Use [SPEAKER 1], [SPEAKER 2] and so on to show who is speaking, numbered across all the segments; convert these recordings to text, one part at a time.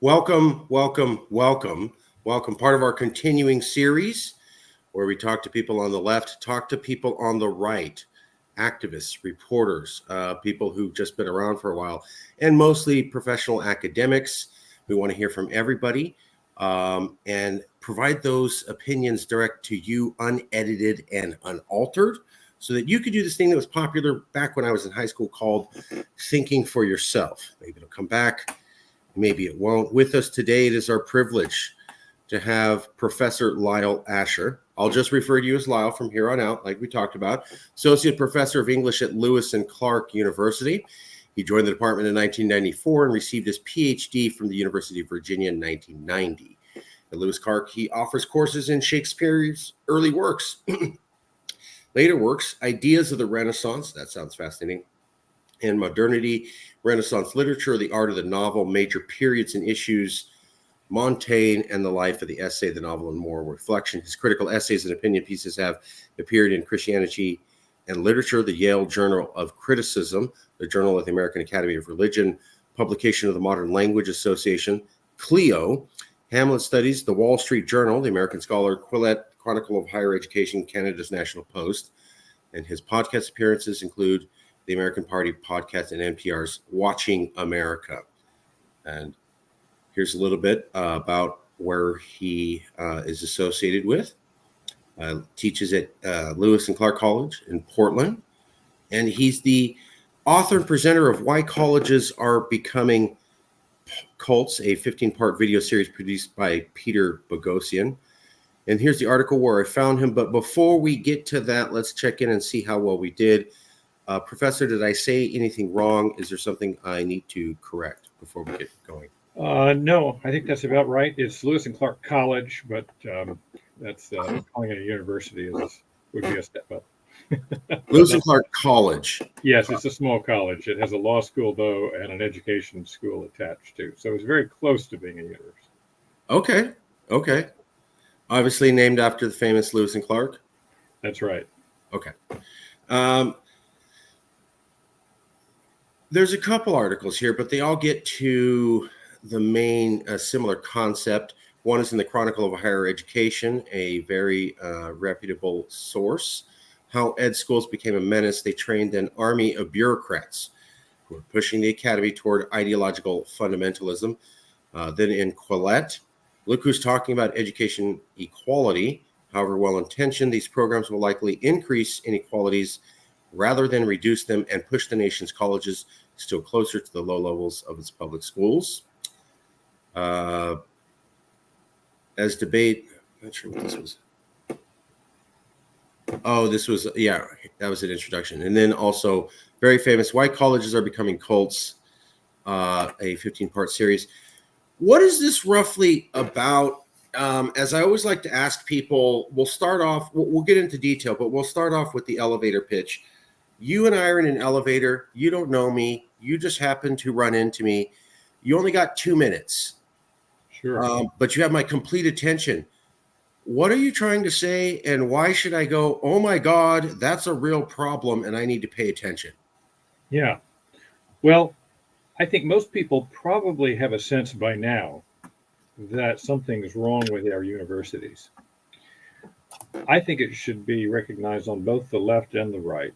[SPEAKER 1] Welcome, welcome, welcome, welcome. Part of our continuing series where we talk to people on the left, talk to people on the right, activists, reporters, people who've just been around for a while, and mostly professional academics. We want to hear from everybody and provide those opinions direct to you, unedited and unaltered, so that you could do this thing that was popular back when I was in high school called thinking for yourself. Maybe it'll come back. Maybe it won't. With us today, it is our privilege to have Professor Lyell Asher. I'll just refer to you as Lyell from here on out, like we talked about. Associate Professor of English at Lewis and Clark University. He joined the department in 1994 and received his PhD from the University of Virginia in 1990. At Lewis Clark, he offers courses in Shakespeare's early works, later works, ideas of the Renaissance, that sounds fascinating, and modernity, Renaissance literature, the art of the novel, major periods and issues, Montaigne, and the life of the essay, the novel, and moral reflection. His critical essays and opinion pieces have appeared in Christianity and Literature, the Yale Journal of Criticism, the Journal of the American Academy of Religion, publication of the Modern Language Association, Clio, Hamlet Studies, the Wall Street Journal, the American Scholar, Quillette, Chronicle of Higher Education, Canada's National Post, and his podcast appearances include the American Party podcast and NPR's Watching America. And here's a little bit about where he is associated with. Teaches at Lewis and Clark College in Portland. And he's the author and presenter of Why Colleges Are Becoming Cults, a 15-part video series produced by Peter Boghossian. And here's the article where I found him. But before we get to that, let's check in and see how well we did. Professor, did I say anything wrong? Is there something I need to correct before we get going?
[SPEAKER 2] No, I think that's about right. It's Lewis and Clark College, but that's calling it a university would be a step up.
[SPEAKER 1] Lewis and Clark College.
[SPEAKER 2] Yes, it's a small college. It has a law school, though, and an education school attached to. So it's very close to being a university.
[SPEAKER 1] Okay. Obviously named after the famous Lewis and Clark.
[SPEAKER 2] That's right.
[SPEAKER 1] Okay. There's a couple articles here, but they all get to the main similar concept. One is in the Chronicle of Higher Education, a very reputable source. How ed schools became a menace. They trained an army of bureaucrats who were pushing the academy toward ideological fundamentalism. Then in Quillette, look who's talking about education equality. However well-intentioned, these programs will likely increase inequalities rather than reduce them and push the nation's colleges still closer to the low levels of its public schools. As debate, I'm not sure what this was. Oh, this was, yeah, that was an introduction. And then also very famous, Why Colleges Are Becoming Cults, a 15-part series. What is this roughly about? As I always like to ask people, we'll start off, we'll get into detail, but we'll start off with the elevator pitch. You and I are in an elevator. You don't know me. You just happen to run into me. You only got 2 minutes.
[SPEAKER 2] Sure.
[SPEAKER 1] But you have my complete attention. What are you trying to say? And why should I go, oh my God, that's a real problem and I need to pay attention?
[SPEAKER 2] Yeah. Well, I think most people probably have a sense by now that something's wrong with our universities. I think it should be recognized on both the left and the right.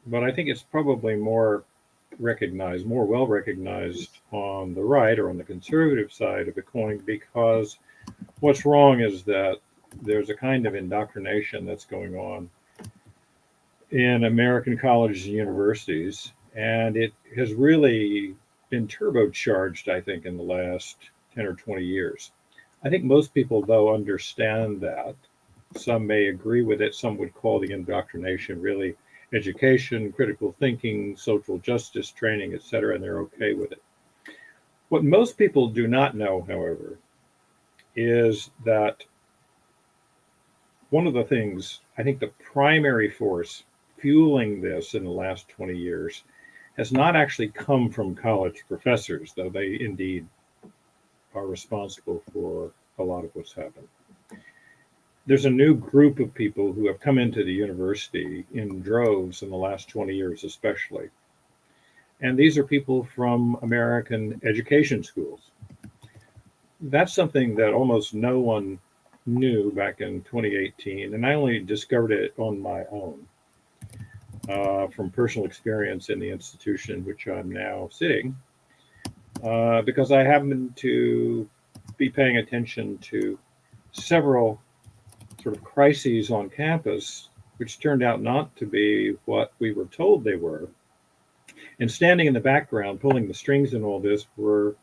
[SPEAKER 2] But I think it's probably more well recognized on the right or on the conservative side of the coin, because what's wrong is that there's a kind of indoctrination that's going on in American colleges and universities, and it has really been turbocharged, I think, in the last 10 or 20 years. I think most people, though, understand that. Some may agree with it. Some would call the indoctrination really education, critical thinking, social justice training, etc., and they're okay with it. What most people do not know, however, is that one of the things, I think the primary force fueling this in the last 20 years has not actually come from college professors, though they indeed are responsible for a lot of what's happened. There's a new group of people who have come into the university in droves in the last 20 years, especially. And these are people from American education schools. that's something that almost no one knew back in 2018, and I only discovered it on my own from personal experience in the institution in which I'm now sitting, because I happened to be paying attention to several sort of crises on campus, which turned out not to be what we were told they were. And standing in the background, pulling the strings in all this, were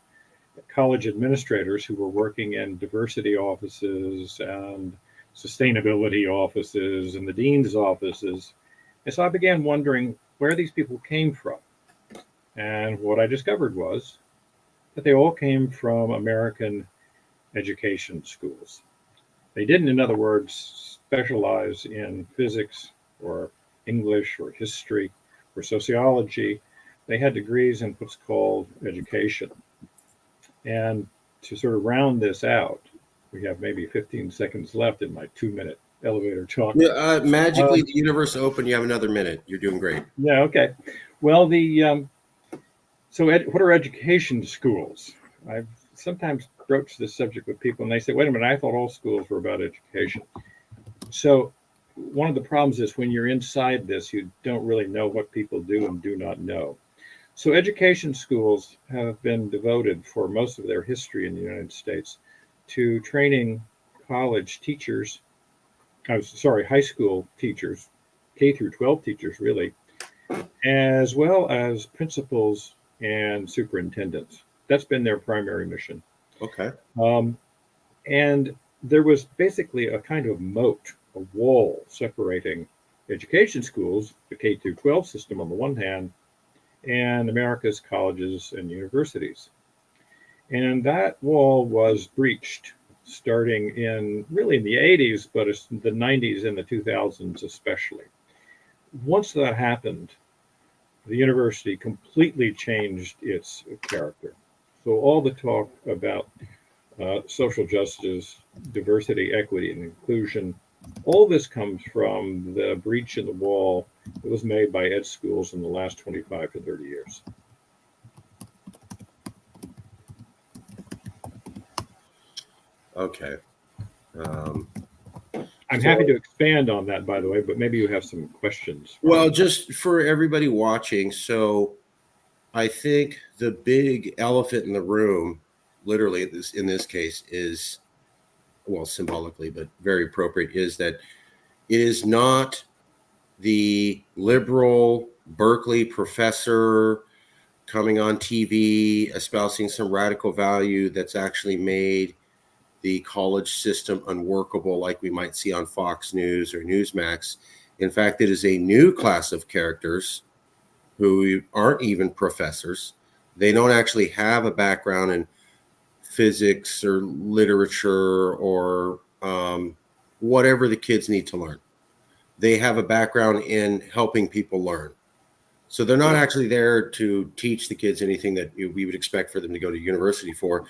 [SPEAKER 2] college administrators who were working in diversity offices and sustainability offices and the dean's offices. And so I began wondering where these people came from. And what I discovered was that they all came from American education schools. They didn't, in other words, specialize in physics or English or history or sociology. They had degrees in what's called education. And to sort of round this out, we have maybe 15 seconds left in my 2-minute elevator talk.
[SPEAKER 1] Yeah, magically, the universe opened. You have another minute. You're doing great.
[SPEAKER 2] Yeah, okay. Well, what are education schools? I've sometimes broached this subject with people, and they say, wait a minute, I thought all schools were about education. So one of the problems is when you're inside this, you don't really know what people do and do not know. So education schools have been devoted for most of their history in the United States to training college teachers, high school teachers, K through 12 teachers really, as well as principals and superintendents. That's been their primary mission.
[SPEAKER 1] Okay.
[SPEAKER 2] And there was basically a kind of moat, a wall separating education schools, the K through 12 system on the one hand, and America's colleges and universities. And that wall was breached starting in the 80s, but it's the 90s and the 2000s especially. Once that happened, the university completely changed its character. So all the talk about social justice, diversity, equity, and inclusion, all this comes from the breach in the wall that was made by ed schools in the last 25 to 30 years.
[SPEAKER 1] Okay.
[SPEAKER 2] I'm happy to expand on that, by the way, but maybe you have some questions.
[SPEAKER 1] Well, just for everybody watching, so I think the big elephant in the room, literally in this case, is, well, symbolically, but very appropriate, is that it is not the liberal Berkeley professor coming on TV espousing some radical value that's actually made the college system unworkable, like we might see on Fox News or Newsmax. In fact, it is a new class of characters who aren't even professors. They don't actually have a background in physics or literature or whatever the kids need to learn. They have a background in helping people learn. So they're not actually there to teach the kids anything that we would expect for them to go to university for.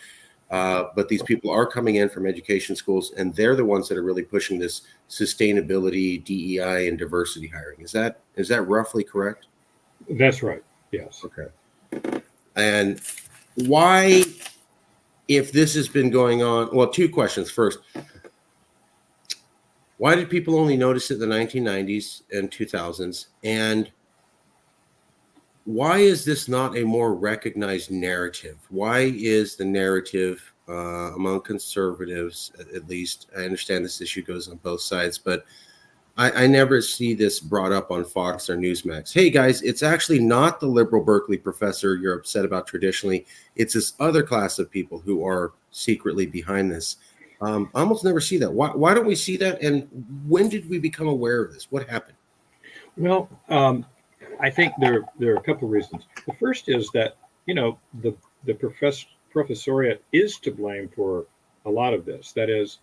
[SPEAKER 1] But these people are coming in from education schools, and they're the ones that are really pushing this sustainability, DEI, and diversity hiring. Is that roughly correct?
[SPEAKER 2] That's right. Yes.
[SPEAKER 1] Okay. And why, if this has been going on, well, two questions. First, why did people only notice it in the 1990s and 2000s? And why is this not a more recognized narrative? Why is the narrative among conservatives, at least, I understand this issue goes on both sides, but I never see this brought up on Fox or Newsmax. Hey guys, it's actually not the liberal Berkeley professor you're upset about traditionally. It's this other class of people who are secretly behind this. I almost never see that. Why don't we see that? And when did we become aware of this? What happened?
[SPEAKER 2] Well, I think there are a couple of reasons. The first is that, the professoriate is to blame for a lot of this. That is,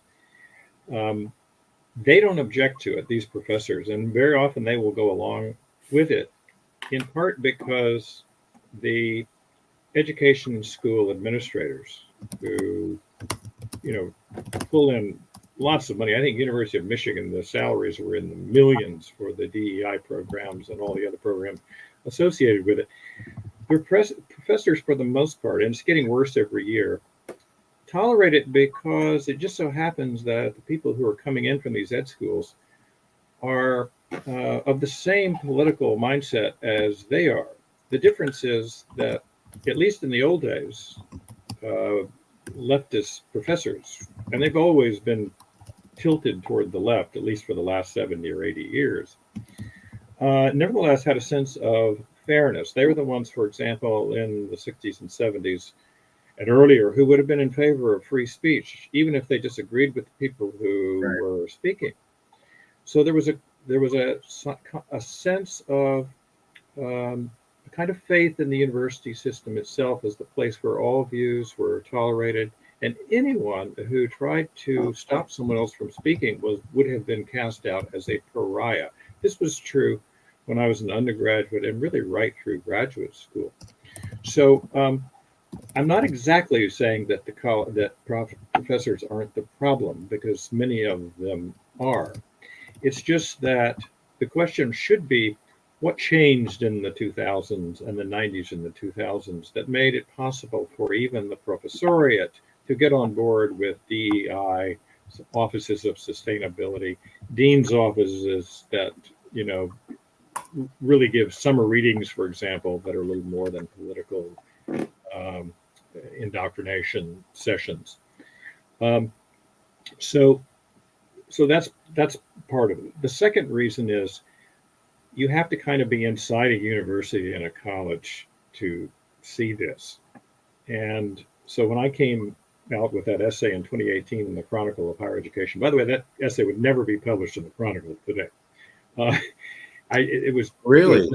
[SPEAKER 2] they don't object to it, these professors, and very often they will go along with it, in part because the education school administrators who, pull in lots of money. I think University of Michigan, the salaries were in the millions for the DEI programs and all the other programs associated with it. They're professors for the most part, and it's getting worse every year, tolerate it because it just so happens that the people who are coming in from these ed schools are of the same political mindset as they are. The difference is that, at least in the old days, uh, leftist professors, and they've always been tilted toward the left, at least for the last 70 or 80 years, nevertheless had a sense of fairness. They were the ones, for example, in the 60s and 70s and earlier, who would have been in favor of free speech, even if they disagreed with the people who
[SPEAKER 1] Right.
[SPEAKER 2] were speaking. So there was a sense of a kind of faith in the university system itself as the place where all views were tolerated, and anyone who tried to stop someone else from speaking would have been cast out as a pariah. This was true when I was an undergraduate and really right through graduate school. So I'm not exactly saying that professors aren't the problem, because many of them are. It's just that the question should be, what changed in the 2000s and the 90s and the 2000s that made it possible for even the professoriate to get on board with DEI, offices of sustainability, dean's offices that, you know, really give summer readings, for example, that are a little more than political um, indoctrination sessions. Um, so, so that's part of it. The second reason is you have to kind of be inside a university and a college to see this. And so when I came out with that essay in 2018 in the Chronicle of Higher Education, by the way, that essay would never be published in the Chronicle today. Uh, it was
[SPEAKER 1] Really?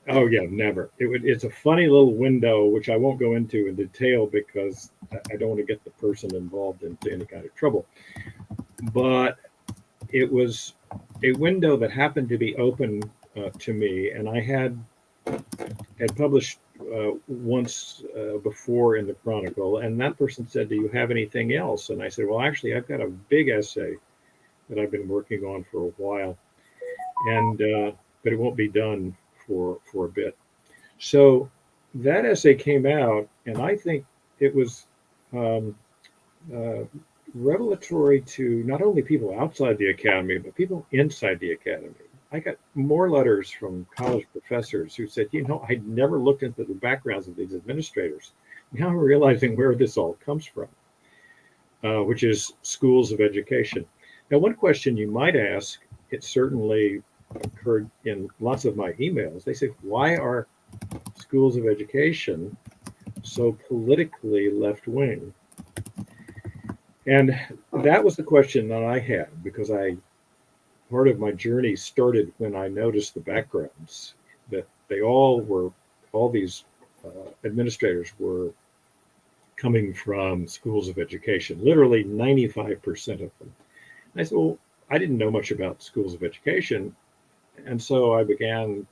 [SPEAKER 2] oh yeah, never. It's a funny little window, which I won't go into in detail because I don't want to get the person involved into any kind of trouble. But it was a window that happened to be open to me, and I had published once before in the Chronicle, and that person said, "Do you have anything else?" And I said, "Well, actually, I've got a big essay that I've been working on for a while, and but it won't be done for a bit." So that essay came out, and I think it was um, uh, revelatory to not only people outside the academy, but people inside the academy. I got more letters from college professors who said, I'd never looked into the backgrounds of these administrators. Now I'm realizing where this all comes from, which is schools of education. Now, one question you might ask, it certainly occurred in lots of my emails. They say, why are schools of education so politically left wing? And that was the question that I had, because part of my journey started when I noticed the backgrounds that all these administrators were coming from schools of education, literally 95% of them. And I said, well, I didn't know much about schools of education. And so I began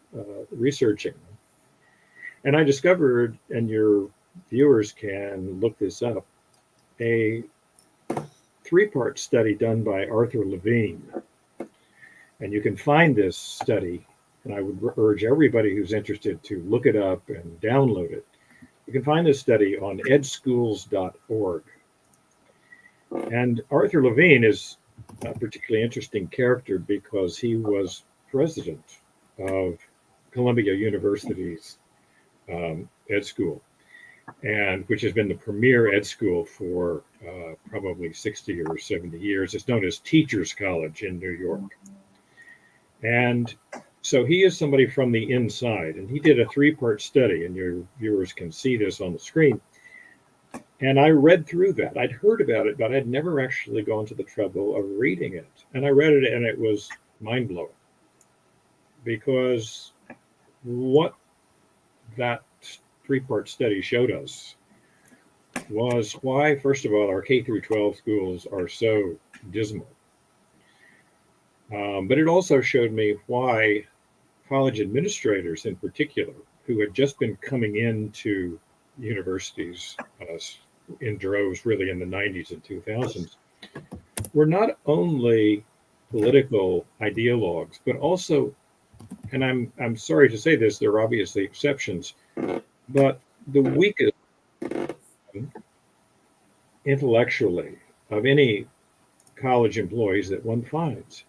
[SPEAKER 2] researching. And I discovered, and your viewers can look this up, a three-part study done by Arthur Levine. And you can find this study, and I would urge everybody who's interested to look it up and download it. You can find this study on edschools.org. And Arthur Levine is a particularly interesting character because he was president of Columbia University's ed school, and which has been the premier ed school for probably 60 or 70 years. It's known as Teachers College in New York. And so he is somebody from the inside, and he did a three-part study, and your viewers can see this on the screen. And I read through that. I'd heard about it, but I'd never actually gone to the trouble of reading it. And I read it, and it was mind-blowing, because what that three-part study showed us was why, first of all, our K through 12 schools are so dismal. But it also showed me why college administrators in particular, who had just been coming into universities in droves really in the 90s and 2000s, were not only political ideologues, but also, and I'm sorry to say this, there are obviously exceptions, but the weakest intellectually of any college employees that one finds.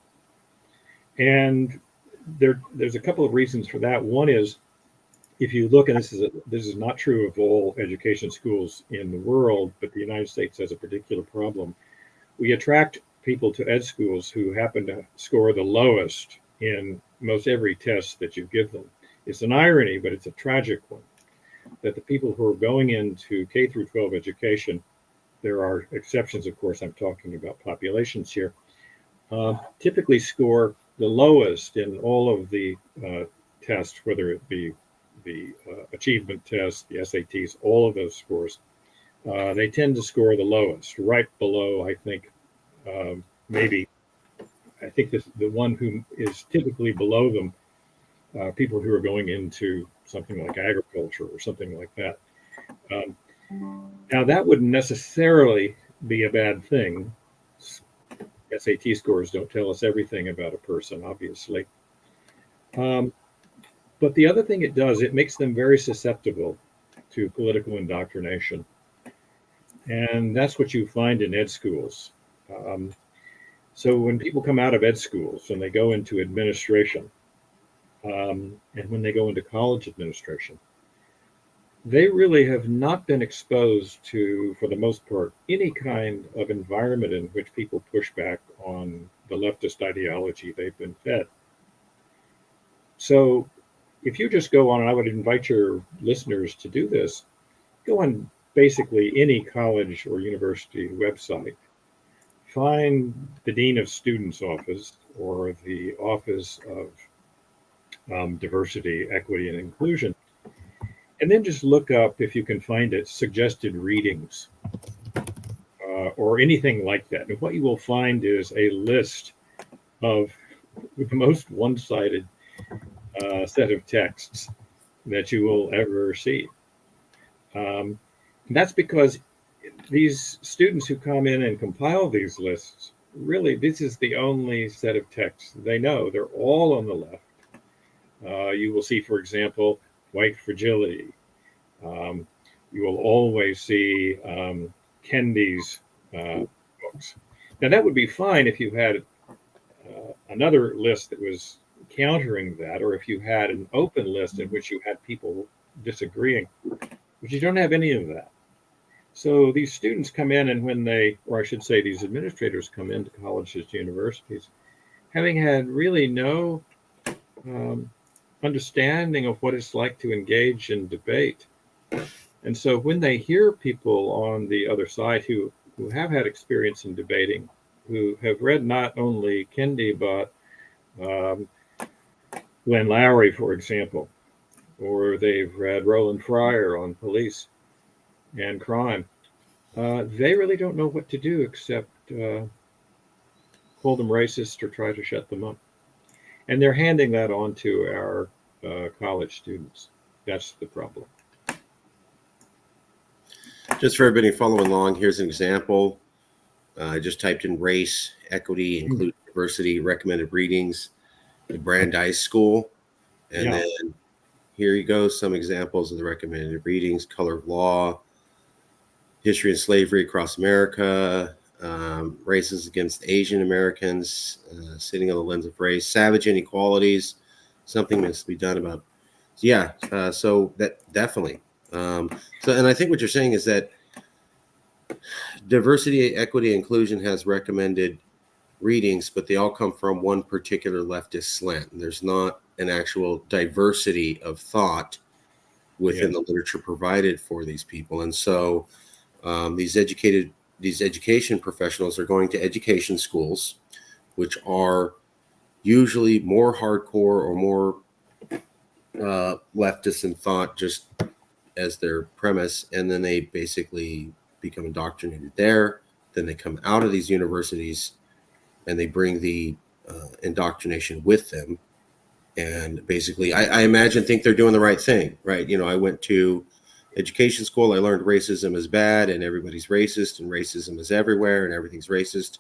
[SPEAKER 2] And there's a couple of reasons for that. One is, if you look, and this is not true of all education schools in the world, but the United States has a particular problem. We attract people to ed schools who happen to score the lowest in most every test that you give them. It's an irony, but it's a tragic one, that the people who are going into K through 12 education, there are exceptions, of course, I'm talking about populations here, typically score the lowest in all of the tests, whether it be the achievement tests, the SATs, all of those scores. They tend to score the lowest, right below, I think, maybe, I think the one who is typically below them, people who are going into something like agriculture or something like that. Now, that wouldn't necessarily be a bad thing. SAT scores don't tell us everything about a person, obviously. But the other thing it does, it makes them very susceptible to political indoctrination. And that's what you find in ed schools. So when people come out of ed schools and they go into administration, and when they go into college administration, they really have not been exposed to, for the most part, any kind of environment in which people push back on the leftist ideology they've been fed. So if you just go on, and I would invite your listeners to do this, go on basically any college or university website, find the Dean of Students office or the Office of Diversity, Equity, and Inclusion, and then just look up, if you can find it, suggested readings or anything like that. And what you will find is a list of the most one-sided set of texts that you will ever see. That's because these students who come in and compile these lists, really, this is the only set of texts they know. They're all on the left. You will see, for example, white fragility. You will always see Kendi's books. Now, that would be fine if you had another list that was countering that, or if you had an open list in which you had people disagreeing, but you don't have any of that. So these students come in, and when they, or I should say, these administrators come into colleges, universities, having had really no understanding of what it's like to engage in debate. And so when they hear people on the other side who have had experience in debating, who have read not only Kendi, but Glenn Lowry, for example, or they've read Roland Fryer on police and crime, they really don't know what to do except call them racist or try to shut them up. And they're handing that on to our college students. That's the problem.
[SPEAKER 1] Just for everybody following along, here's an example. I just typed in race, equity, include diversity, recommended readings, the Brandeis School. And then here you go, some examples of the recommended readings: Color of Law, History of Slavery Across America, Races Against Asian Americans, Sitting on the Lens of Race, Savage Inequalities, Something Must Be Done About. So that definitely. And I think what you're saying is that diversity, equity, inclusion has recommended readings, but they all come from one particular leftist slant. And there's not an actual diversity of thought within the literature provided for these people. And so these education professionals are going to education schools, which are usually more hardcore or more leftist in thought, just as their premise, and then they basically become indoctrinated there. Then they come out of these universities and they bring the indoctrination with them. And basically, I imagine, think they're doing the right thing, right? I went to education school. I learned racism is bad and everybody's racist and racism is everywhere and everything's racist.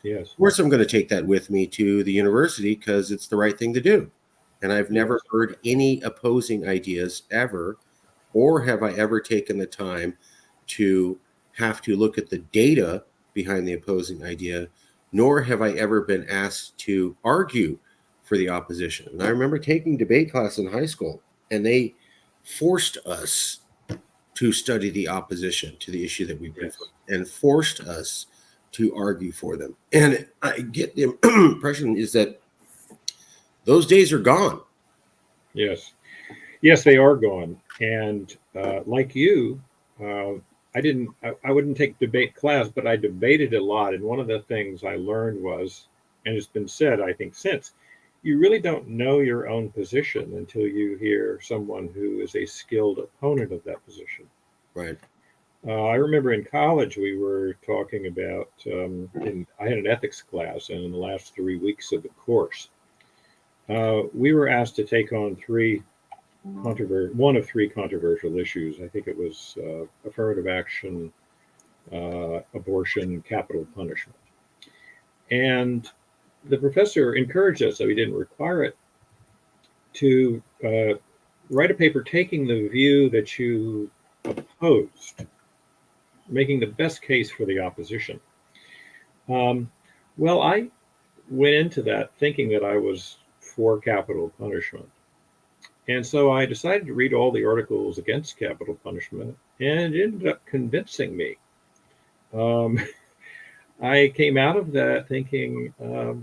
[SPEAKER 2] Yes.
[SPEAKER 1] Of course, I'm going to take that with me to the university because it's the right thing to do. And I've never heard any opposing ideas ever, or have I ever taken the time to have to look at the data behind the opposing idea, nor have I ever been asked to argue for the opposition. And I remember taking debate class in high school, and they forced us to study the opposition to the issue that we bring forth, and forced us to argue for them. And I get the impression is that those days are gone.
[SPEAKER 2] Yes. Yes, they are gone. And like you, I wouldn't take debate class, but I debated a lot. And one of the things I learned was, and it's been said, I think, since, you really don't know your own position until you hear someone who is a skilled opponent of that position.
[SPEAKER 1] Right.
[SPEAKER 2] I remember in college we were talking about, I had an ethics class, and in the last 3 weeks of the course, we were asked to take on one of three controversial issues. I think it was affirmative action, abortion, capital punishment. And the professor encouraged us, though he didn't require it, to write a paper taking the view that you opposed, making the best case for the opposition. Well, I went into that thinking that I was for capital punishment. And so I decided to read all the articles against capital punishment, and it ended up convincing me. I came out of that thinking, I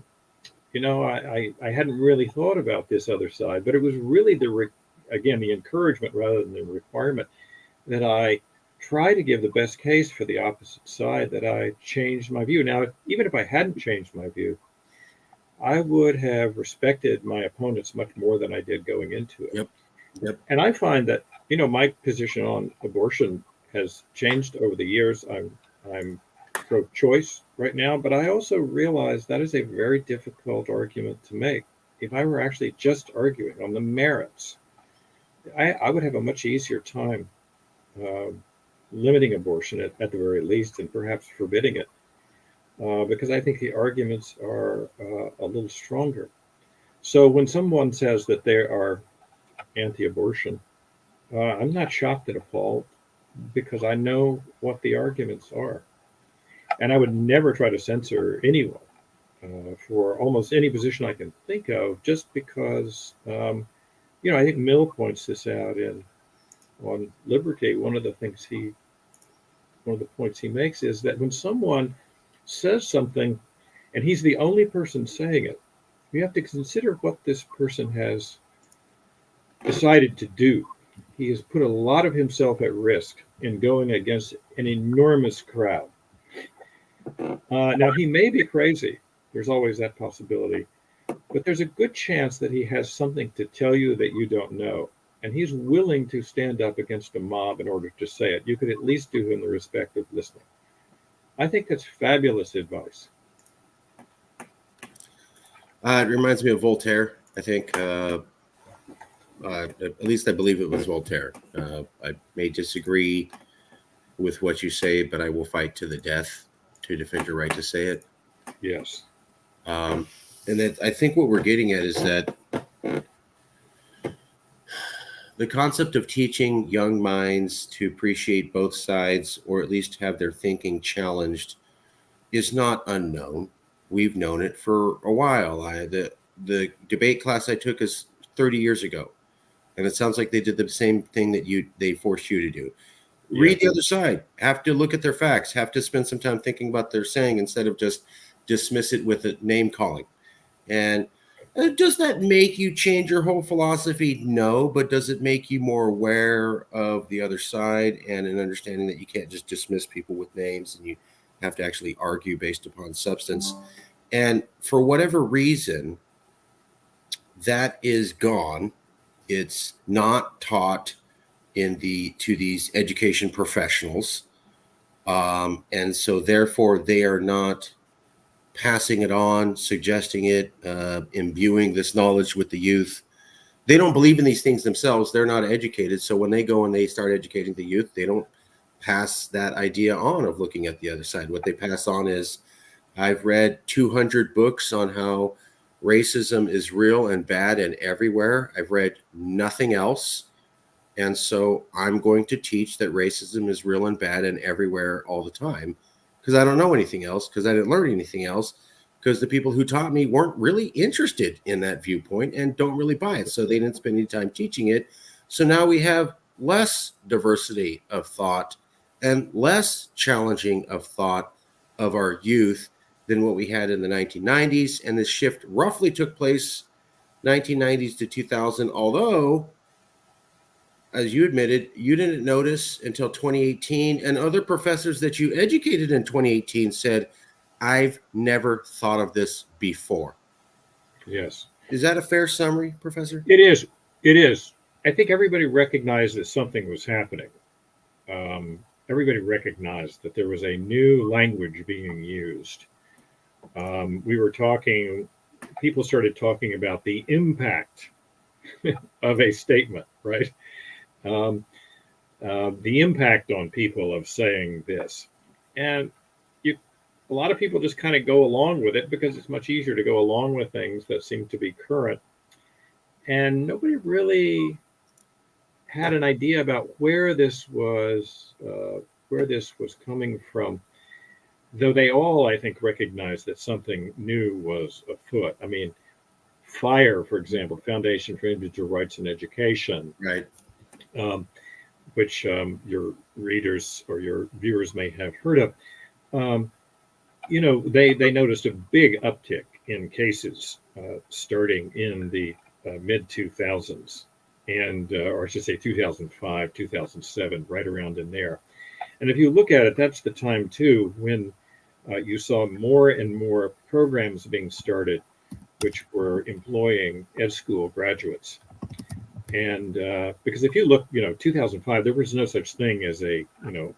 [SPEAKER 2] hadn't really thought about this other side, but it was really again, the encouragement rather than the requirement that I try to give the best case for the opposite side, that I changed my view. Now, even if I hadn't changed my view, I would have respected my opponents much more than I did going into it.
[SPEAKER 1] Yep.
[SPEAKER 2] And I find that, my position on abortion has changed over the years. I'm pro-choice right now, but I also realize that is a very difficult argument to make. If I were actually just arguing on the merits, I would have a much easier time limiting abortion at the very least, and perhaps forbidding it, because I think the arguments are a little stronger. So when someone says that they are anti-abortion, I'm not shocked and appalled, because I know what the arguments are. And I would never try to censor anyone for almost any position I can think of, just because, I think Mill points this out on Liberty. One of the points he makes is that when someone says something and he's the only person saying it, you have to consider what this person has decided to do. He has put a lot of himself at risk in going against an enormous crowd. Now, he may be crazy. There's always that possibility. But there's a good chance that he has something to tell you that you don't know. And he's willing to stand up against a mob in order to say it. You could at least do him the respect of listening. I think that's fabulous advice.
[SPEAKER 1] It reminds me of Voltaire, I think. At least I believe it was Voltaire. I may disagree with what you say, but I will fight to the death to defend your right to say it.
[SPEAKER 2] Yes.
[SPEAKER 1] And that, I think what we're getting at is that the concept of teaching young minds to appreciate both sides, or at least have their thinking challenged, is not unknown. We've known it for a while. The debate class I took is 30 years ago, and it sounds like they did the same thing that they forced you to do. Yeah. Read the other side. Have to look at their facts. Have to spend some time thinking about what they're saying instead of just dismiss it with a name calling. And does that make you change your whole philosophy? No, but does it make you more aware of the other side and an understanding that you can't just dismiss people with names, and you have to actually argue based upon substance? And for whatever reason, that is gone. It's not taught to these education professionals, and so therefore they are not passing it on, suggesting it, imbuing this knowledge with the youth. They don't believe in these things themselves. They're not educated. So when they go and they start educating the youth, they don't pass that idea on of looking at the other side. What they pass on is, I've read 200 books on how racism is real and bad and everywhere. I've read nothing else. And so I'm going to teach that racism is real and bad and everywhere all the time because I don't know anything else, because I didn't learn anything else, because the people who taught me weren't really interested in that viewpoint and don't really buy it. So they didn't spend any time teaching it. So now we have less diversity of thought and less challenging of thought of our youth than what we had in the 1990s. And this shift roughly took place 1990s to 2000, although, as you admitted, you didn't notice until 2018, and other professors that you educated in 2018 said, I've never thought of this before.
[SPEAKER 2] Yes.
[SPEAKER 1] Is that a fair summary, Professor?
[SPEAKER 2] It is. It is. I think everybody recognized that something was happening. Everybody recognized that there was a new language being used. We were talking, people started talking about the impact of a statement, right? Um, the impact on people of saying this. And a lot of people just kind of go along with it because it's much easier to go along with things that seem to be current. And nobody really had an idea about where this was coming from. Though they all, I think, recognized that something new was afoot. I mean, FIRE, for example, Foundation for Individual Rights in Education,
[SPEAKER 1] Right.
[SPEAKER 2] Which your readers or your viewers may have heard of. They noticed a big uptick in cases starting in the mid 2000s, or I should say 2005, 2007, right around in there. And if you look at it, that's the time too when you saw more and more programs being started, which were employing ed school graduates. And because if you look, 2005, there was no such thing as a,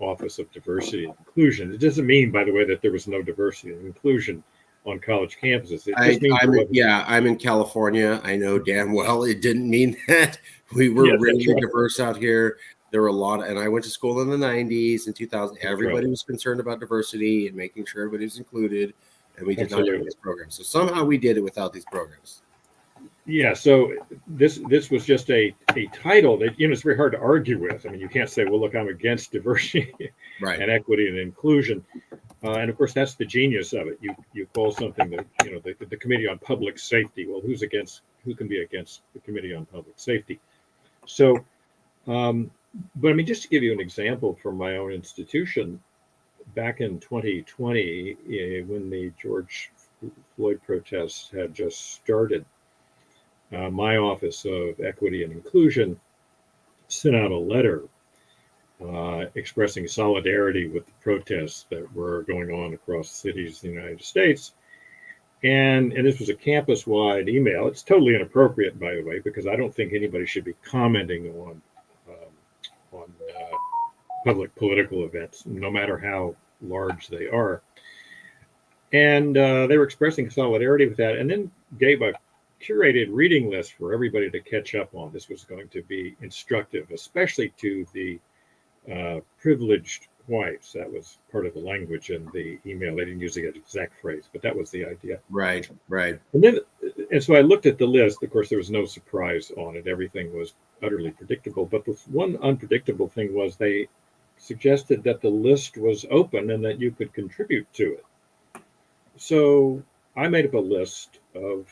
[SPEAKER 2] Office of Diversity and Inclusion. It doesn't mean, by the way, that there was no diversity and inclusion on college campuses. It just means
[SPEAKER 1] I'm in California. I know damn well it didn't mean that. We were really diverse out here. There were a lot and I went to school in the 90s and 2000. Everybody was concerned about diversity and making sure everybody was included. And we did not have these programs. So somehow we did it without these programs.
[SPEAKER 2] Yeah, so this was just a title that it's very hard to argue with. I mean, you can't say, well, look, I'm against diversity
[SPEAKER 1] right.
[SPEAKER 2] and equity and inclusion, and of course that's the genius of it. You call something that the Committee on Public Safety. Well, who can be against the Committee on Public Safety? So, but I mean, just to give you an example from my own institution, back in 2020, when the George Floyd protests had just started. My Office of Equity and Inclusion sent out a letter expressing solidarity with the protests that were going on across cities in the United States. And this was a campus-wide email. It's totally inappropriate, by the way, because I don't think anybody should be commenting on public political events, no matter how large they are. And they were expressing solidarity with that, and then gave a curated reading list for everybody to catch up on. This was going to be instructive, especially to the privileged whites. That was part of the language in the email. They didn't use the exact phrase, but that was the idea.
[SPEAKER 1] Right.
[SPEAKER 2] And so I looked at the list. Of course, there was no surprise on it. Everything was utterly predictable. But the one unpredictable thing was they suggested that the list was open and that you could contribute to it. So I made up a list of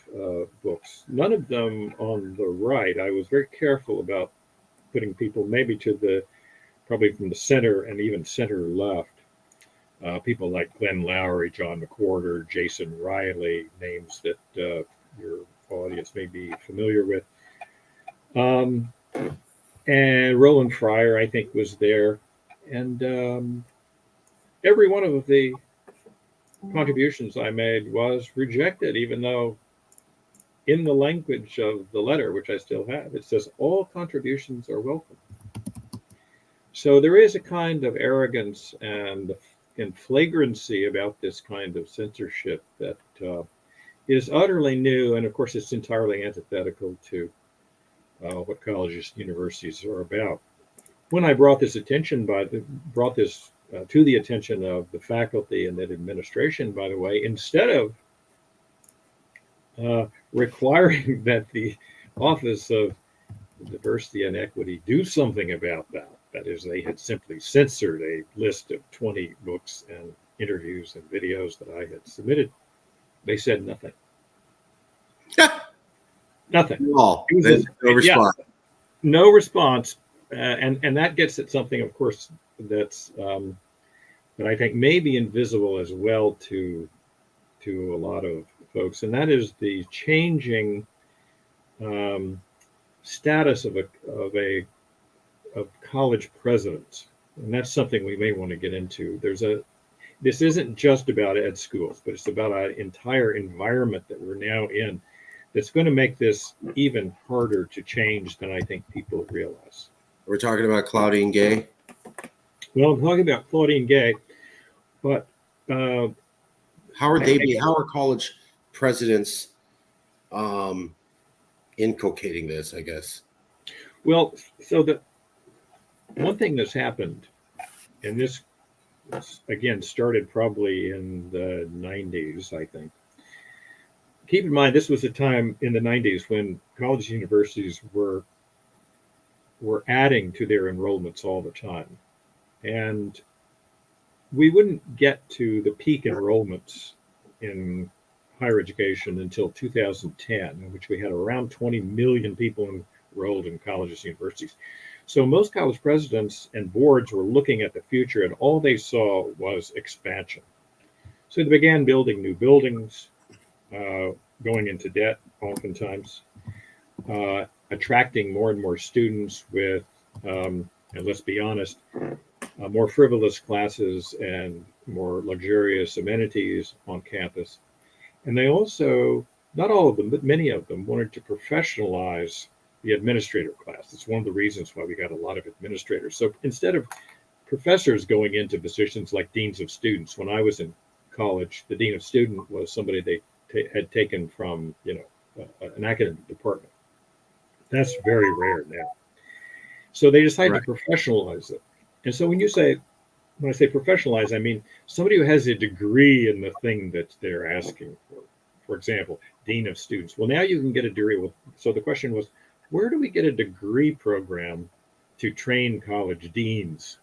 [SPEAKER 2] books, none of them on the right. I was very careful about putting people maybe probably from the center and even center left. People like Glenn Lowry, John McWhorter, Jason Riley, names that your audience may be familiar with. And Roland Fryer, I think, was there. And every one of the contributions I made was rejected, even though in the language of the letter, which I still have, it says all contributions are welcome. So there is a kind of arrogance and flagrancy about this kind of censorship that is utterly new, and of course it's entirely antithetical to what colleges and universities are about. When I brought this to the attention of the faculty and the administration, by the way, instead of requiring that the Office of diversity and equity do something about that. That is, they had simply censored a list of 20 books and interviews and videos that I had submitted. They said nothing. Nothing.
[SPEAKER 1] All.
[SPEAKER 2] It was
[SPEAKER 1] There's no response.
[SPEAKER 2] Yeah, no response, and that gets at something, of course, that's that I think may be invisible as well to a lot of folks, and that is the changing status of college presidents, and that's something we may want to get into. This isn't just about ed schools, but it's about an entire environment that we're now in that's going to make this even harder to change than I think people realize.
[SPEAKER 1] We're talking about Claudine Gay.
[SPEAKER 2] Well, I'm talking about Claudine Gay, but
[SPEAKER 1] how are college presidents inculcating this, I guess?
[SPEAKER 2] Well, so the one thing that's happened, and this again started probably in the 90s, I think. Keep in mind, this was a time in the 90s when college universities were adding to their enrollments all the time. And we wouldn't get to the peak enrollments in higher education until 2010, in which we had around 20 million people enrolled in colleges and universities. So most college presidents and boards were looking at the future, and all they saw was expansion. So they began building new buildings, going into debt oftentimes, attracting more and more students with, and let's be honest, more frivolous classes and more luxurious amenities on campus. And they also, not all of them, but many of them, wanted to professionalize the administrator class. It's one of the reasons why we got a lot of administrators. So instead of professors going into positions like deans of students, when I was in college, the dean of student was somebody they had taken from, an academic department. That's very rare now. So they decided to professionalize it. And so when I say professionalize, I mean somebody who has a degree in the thing that they're asking for. For example, dean of students. Well, now you can get a degree. So the question was, where do we get a degree program to train college deans?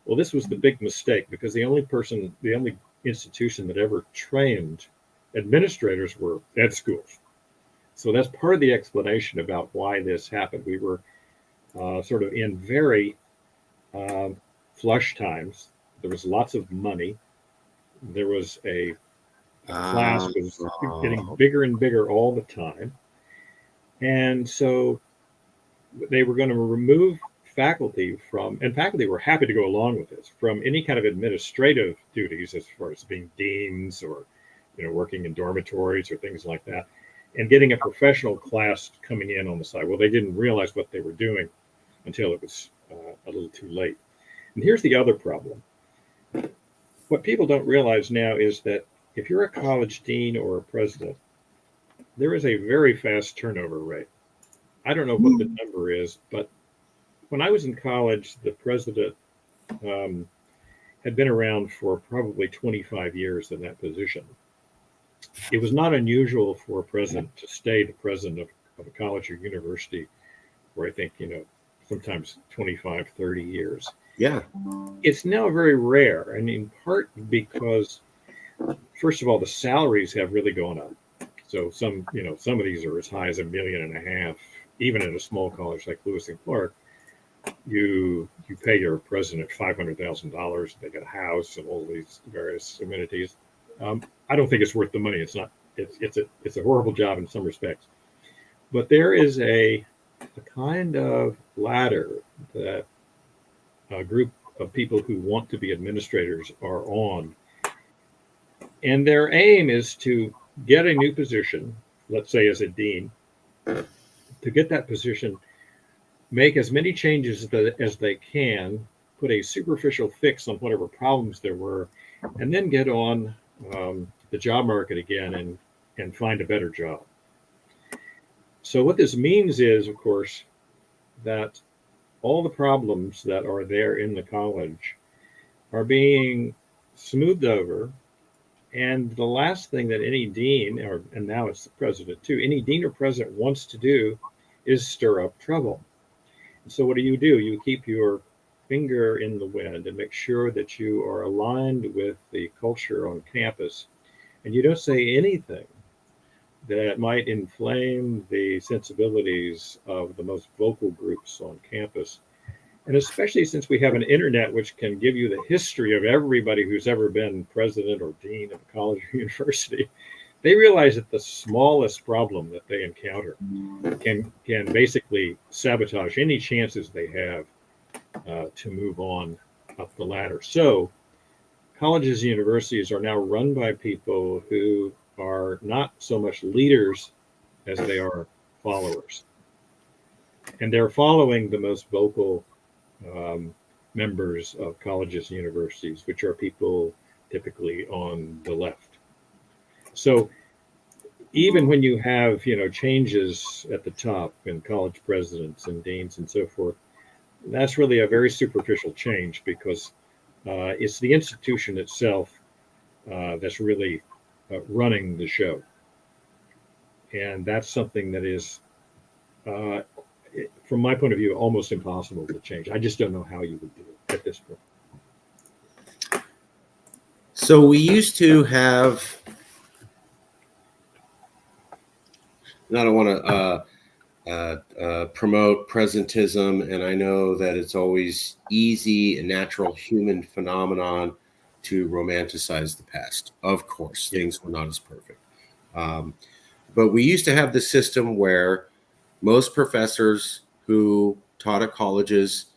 [SPEAKER 2] Well, this was the big mistake, because the only institution that ever trained administrators were ed schools. So that's part of the explanation about why this happened. We were sort of in very flush times. There was lots of money. There was a class was getting bigger and bigger all the time. And so they were going to remove faculty and faculty were happy to go along with this, from any kind of administrative duties as far as being deans or, working in dormitories or things like that, and getting a professional class coming in on the side. Well, they didn't realize what they were doing until it was a little too late. And here's the other problem. What people don't realize now is that if you're a college dean or a president, there is a very fast turnover rate. I don't know what the number is, but when I was in college, the president had been around for probably 25 years in that position. It was not unusual for a president to stay the president of a college or university for, I think, sometimes 25, 30 years.
[SPEAKER 1] Yeah.
[SPEAKER 2] It's now very rare, and in part because, first of all, the salaries have really gone up. So some of these are as high as $1.5 million, even at a small college like Lewis and Clark. You pay your president $500,000. They get a house and all these various amenities. I don't think it's worth the money. It's not. It's a horrible job in some respects. But there is a kind of ladder that a group of people who want to be administrators are on, and their aim is to get a new position, let's say as a dean, to get that position, make as many changes as they can, put a superficial fix on whatever problems there were, and then get on the job market again and find a better job. So what this means is, of course, that all the problems that are there in the college are being smoothed over. And the last thing that any dean, and now it's the president too, any dean or president wants to do is stir up trouble. So what do? You keep your finger in the wind and make sure that you are aligned with the culture on campus, and you don't say anything that might inflame the sensibilities of the most vocal groups on campus. And especially since we have an internet which can give you the history of everybody who's ever been president or dean of a college or university, they realize that the smallest problem that they encounter can basically sabotage any chances they have to move on up the ladder. So colleges and universities are now run by people who are not so much leaders as they are followers. And they're following the most vocal um, members of colleges and universities, which are people typically on the left. So even when you have, changes at the top in college presidents and deans and so forth, that's really a very superficial change because it's the institution itself that's really running the show. And that's something that is, uh, from my point of view, almost impossible to change. I just don't know how you would do it at this point.
[SPEAKER 1] So we used to have, and I don't want to promote presentism, and I know that it's always easy and natural human phenomenon to romanticize the past. Of course, things were not as perfect. But we used to have the system where most professors who taught at colleges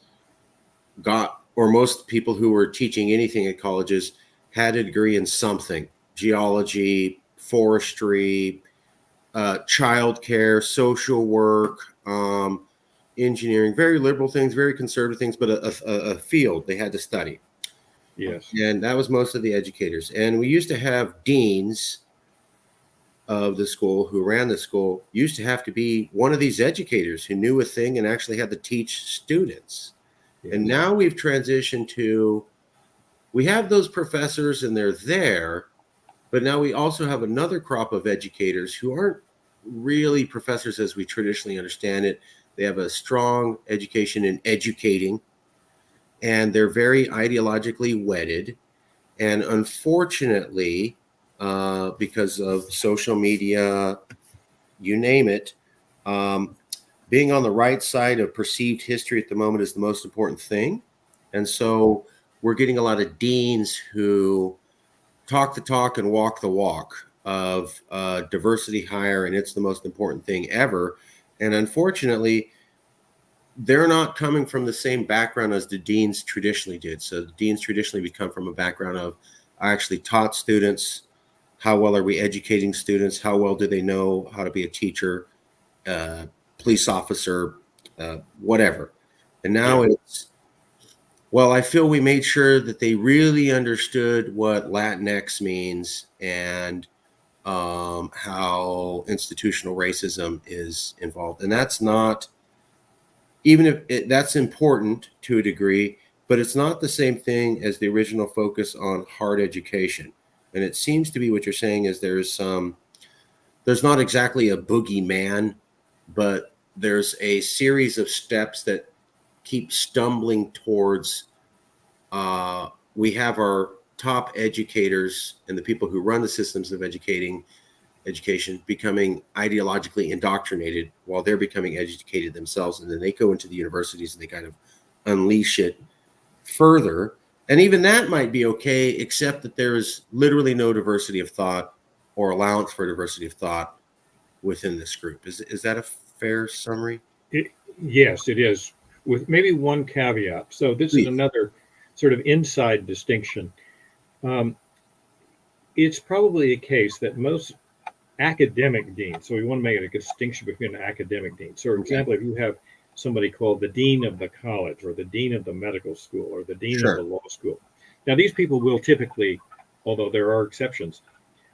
[SPEAKER 1] or most people who were teaching anything at colleges had a degree in something: geology, forestry, childcare, social work, engineering, very liberal things, very conservative things, but a field they had to study.
[SPEAKER 2] Yes.
[SPEAKER 1] And that was most of the educators. And we used to have deans of the school who ran the school used to have to be one of these educators who knew a thing and actually had to teach students.
[SPEAKER 2] Yes.
[SPEAKER 1] And now we've transitioned to, we have those professors and they're there, but now we also have another crop of educators who aren't really professors as we traditionally understand it. They have a strong education in educating, and they're very ideologically wedded. And unfortunately, because of social media, you name it, being on the right side of perceived history at the moment is the most important thing. And so we're getting a lot of deans who talk the talk and walk the walk of diversity hire, and it's the most important thing ever. And unfortunately, they're not coming from the same background as the deans traditionally did. So the deans traditionally come from a background of, I actually taught students. How well are we educating students? How well do they know how to be a teacher, police officer, whatever? And now it's, well, I feel we made sure that they really understood what Latinx means and how institutional racism is involved. And that's not, even if that's important to a degree, but it's not the same thing as the original focus on hard education. And it seems to be what you're saying is there's not exactly a boogeyman, but there's a series of steps that keep stumbling towards, we have our top educators and the people who run the systems of education becoming ideologically indoctrinated while they're becoming educated themselves. And then they go into the universities and they kind of unleash it further. And even that might be okay, except that there is literally no diversity of thought or allowance for diversity of thought within this group. Is that a fair summary?
[SPEAKER 2] Yes, it is, with maybe one caveat. So this is another sort of inside distinction. It's probably a case that most academic deans, so we want to make a distinction between academic deans. So, for example, if you have somebody called the dean of the college or the dean of the medical school or the dean of the law school. Now, these people will typically, although there are exceptions,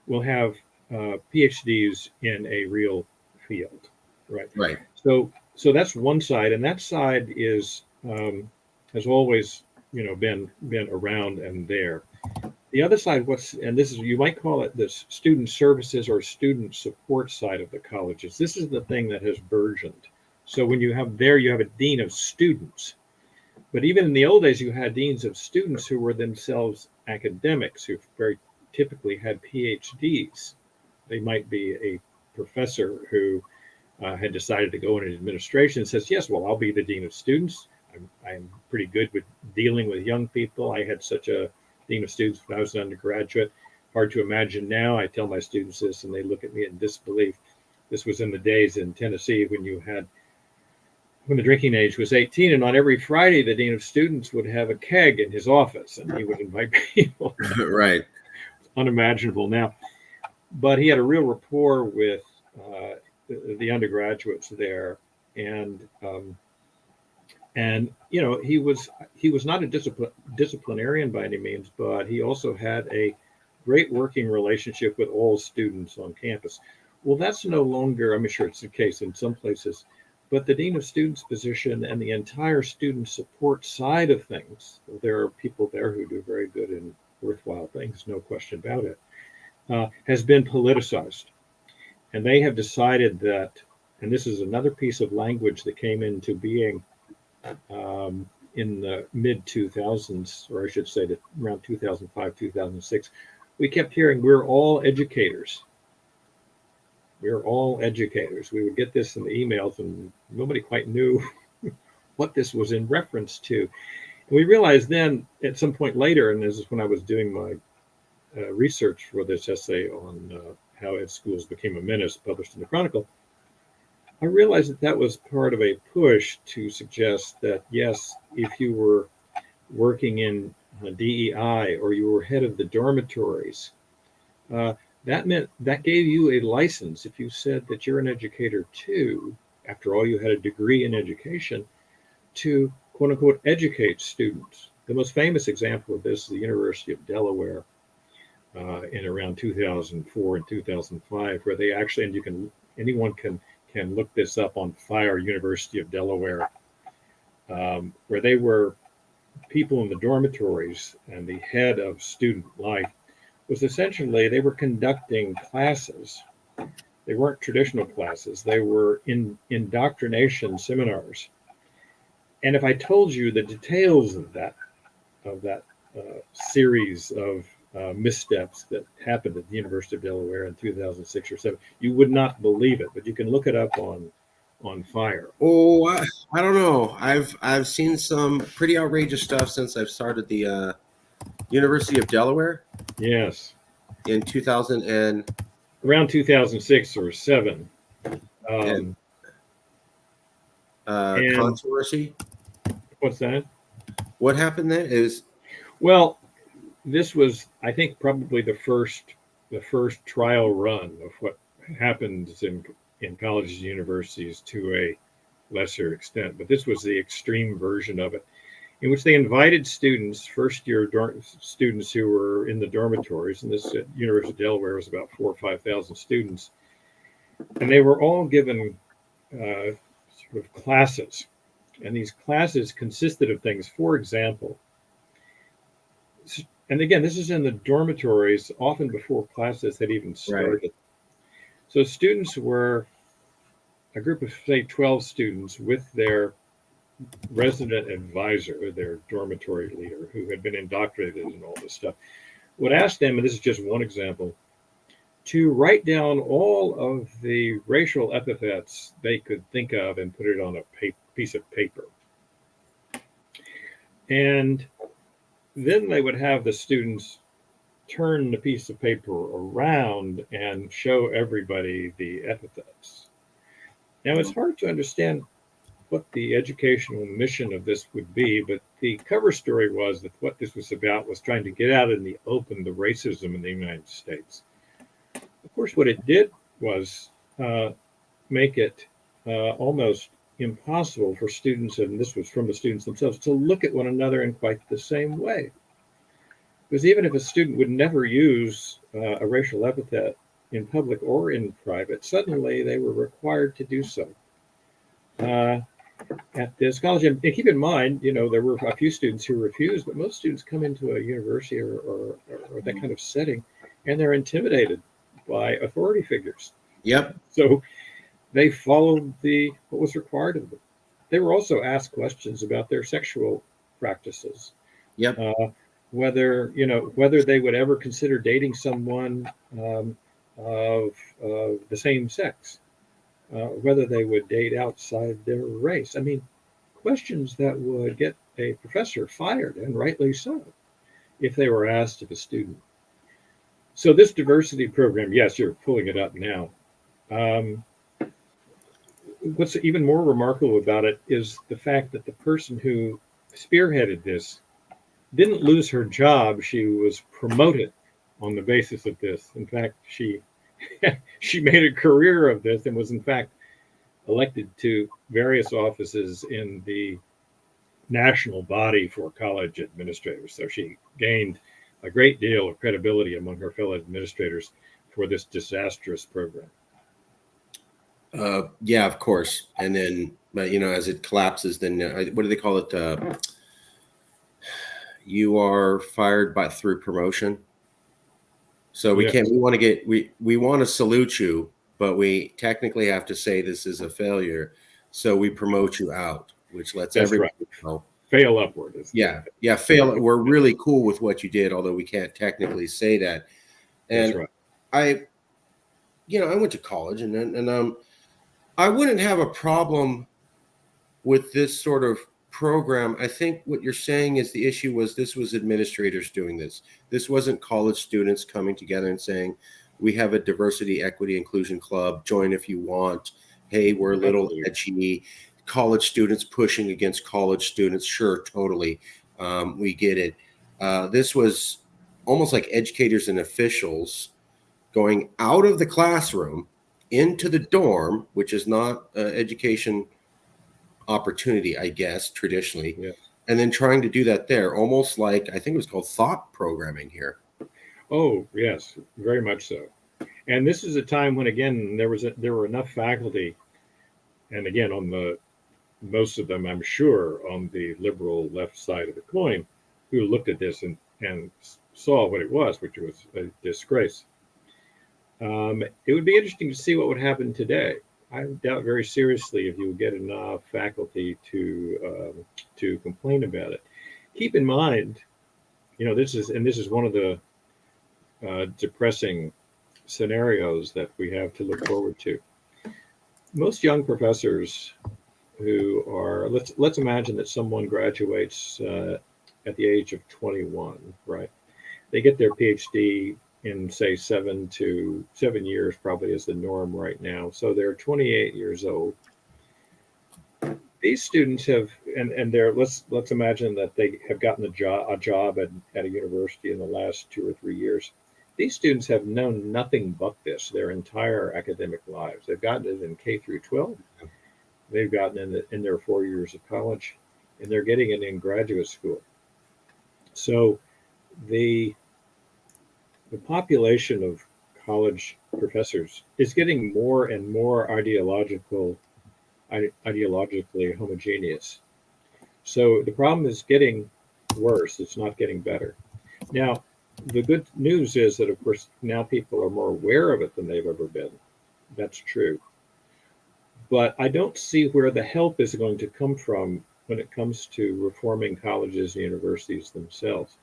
[SPEAKER 2] will have PhDs in a real field, right?
[SPEAKER 1] Right.
[SPEAKER 2] So that's one side, and that side is has always been around and there. The other side, and this is, you might call it this student services or student support side of the colleges. This is the thing that has burgeoned So when you have there, you have a dean of students. But even in the old days, you had deans of students who were themselves academics, who very typically had PhDs. They might be a professor who had decided to go into administration and says, yes, well, I'll be the dean of students. I'm pretty good with dealing with young people. I had such a dean of students when I was an undergraduate. Hard to imagine now. I tell my students this and they look at me in disbelief. This was in the days in Tennessee when the drinking age was 18, and on every Friday, the dean of students would have a keg in his office, and he would invite people.
[SPEAKER 1] Right.
[SPEAKER 2] Unimaginable now. But he had a real rapport with the undergraduates there, and he was not a disciplinarian by any means, but he also had a great working relationship with all students on campus. Well, that's no longer, I'm sure it's the case in some places, but the dean of students position and the entire student support side of things, there are people there who do very good and worthwhile things, no question about it, has been politicized. And they have decided that, and this is another piece of language that came into being in the mid 2000s, or I should say that around 2005, 2006, we kept hearing, we're all educators. We're all educators. We would get this in the emails and nobody quite knew what this was in reference to. And we realized then at some point later, and this is when I was doing my research for this essay on how ed schools became a menace, published in the Chronicle, I realized that was part of a push to suggest that, yes, if you were working in DEI or you were head of the dormitories, that meant that gave you a license if you said that you're an educator too, after all, you had a degree in education, to quote unquote educate students. The most famous example of this is the University of Delaware in around 2004 and 2005, where they actually, and anyone can look this up on Fire University of Delaware, where they were people in the dormitories, and the head of student life was essentially, they were conducting classes. They weren't traditional classes. They were indoctrination seminars. And if I told you the details of that series of missteps that happened at the University of Delaware in 2006 or 7, you would not believe it. But you can look it up on Fire.
[SPEAKER 1] Oh, I don't know. I've seen some pretty outrageous stuff since I've started the University of Delaware.
[SPEAKER 2] Yes.
[SPEAKER 1] In 2000 and
[SPEAKER 2] around 2006 or 7.
[SPEAKER 1] And controversy.
[SPEAKER 2] What's that?
[SPEAKER 1] What happened there is,
[SPEAKER 2] well, this was, I think, probably the first trial run of what happens in colleges and universities to a lesser extent, but this was the extreme version of it, in which they invited students, first-year students who were in the dormitories, and this at University of Delaware was about 4,000 or 5,000 students, and they were all given sort of classes, and these classes consisted of things. For example, and again, this is in the dormitories, often before classes had even started. Right. So students were a group of, say, 12 students with their resident advisor, or their dormitory leader, who had been indoctrinated in all this stuff, would ask them, and this is just one example, to write down all of the racial epithets they could think of and put it on a piece of paper. And then they would have the students turn the piece of paper around and show everybody the epithets. Now, it's hard to understand what the educational mission of this would be, but the cover story was that what this was about was trying to get out in the open the racism in the United States. Of course, what it did was make it almost impossible for students, and this was from the students themselves, to look at one another in quite the same way. Because even if a student would never use a racial epithet in public or in private, suddenly they were required to do so at this college. And keep in mind, there were a few students who refused, but most students come into a university or that kind of setting, and they're intimidated by authority figures.
[SPEAKER 1] Yep.
[SPEAKER 2] So They followed what was required of them. They were also asked questions about their sexual practices,
[SPEAKER 1] Yep.
[SPEAKER 2] uh, whether they would ever consider dating someone um, of the same sex, whether they would date outside their race. I mean, questions that would get a professor fired, and rightly so, if they were asked of a student. So this diversity program, yes, you're pulling it up now. Um, what's even more remarkable about it is the fact that the person who spearheaded this didn't lose her job. She was promoted on the basis of this. In fact, she she made a career of this and was in fact elected to various offices in the national body for college administrators. So she gained a great deal of credibility among her fellow administrators for this disastrous program.
[SPEAKER 1] Yeah, of course. And then, but as it collapses, then what do they call it? You are fired by through promotion. So we can't.
[SPEAKER 2] Yes,
[SPEAKER 1] We want to get. We want to salute you, but we technically have to say this is a failure. So we promote you out, which lets
[SPEAKER 2] that's
[SPEAKER 1] everybody
[SPEAKER 2] right.
[SPEAKER 1] know.
[SPEAKER 2] Fail upward is the
[SPEAKER 1] Yeah, yeah. Fail. We're really cool with what you did, although we can't technically say that.
[SPEAKER 2] that's
[SPEAKER 1] And
[SPEAKER 2] right.
[SPEAKER 1] I, I went to college, and I wouldn't have a problem with this sort of program. I think what you're saying is the issue was this was administrators doing this. This wasn't college students coming together and saying, we have a diversity, equity, inclusion club. Join if you want. Hey, we're a little
[SPEAKER 2] Absolutely.
[SPEAKER 1] edgy. College students pushing against college students. Sure, totally. We get it. This was almost like educators and officials going out of the classroom into the dorm, which is not education opportunity, I guess, traditionally,
[SPEAKER 2] Yes.
[SPEAKER 1] and then trying to do that there, almost like I think it was called thought programming here.
[SPEAKER 2] Oh, yes, very much so. And this is a time when, again, there were enough faculty, and again, on the most of them, I'm sure, on the liberal left side of the coin, who looked at this and saw what it was, which was a disgrace. It would be interesting to see what would happen today. I doubt very seriously if you would get enough faculty to complain about it. Keep in mind, this is one of the depressing scenarios that we have to look forward to. Most young professors who are let's imagine that someone graduates at the age of 21, right? They get their PhD in say 7 years, probably is the norm right now. So they're 28 years old. These students have, and they're let's imagine that they have gotten a job at a university in the last 2 or 3 years. These students have known nothing but this their entire academic lives. They've gotten it in K through 12. They've gotten it in their 4 years of college, and they're getting it in graduate school. So the the population of college professors is getting more and more ideologically homogeneous. So the problem is getting worse. It's not getting better. Now, the good news is that, of course, now people are more aware of it than they've ever been. That's true. But I don't see where the help is going to come from when it comes to reforming colleges and universities themselves.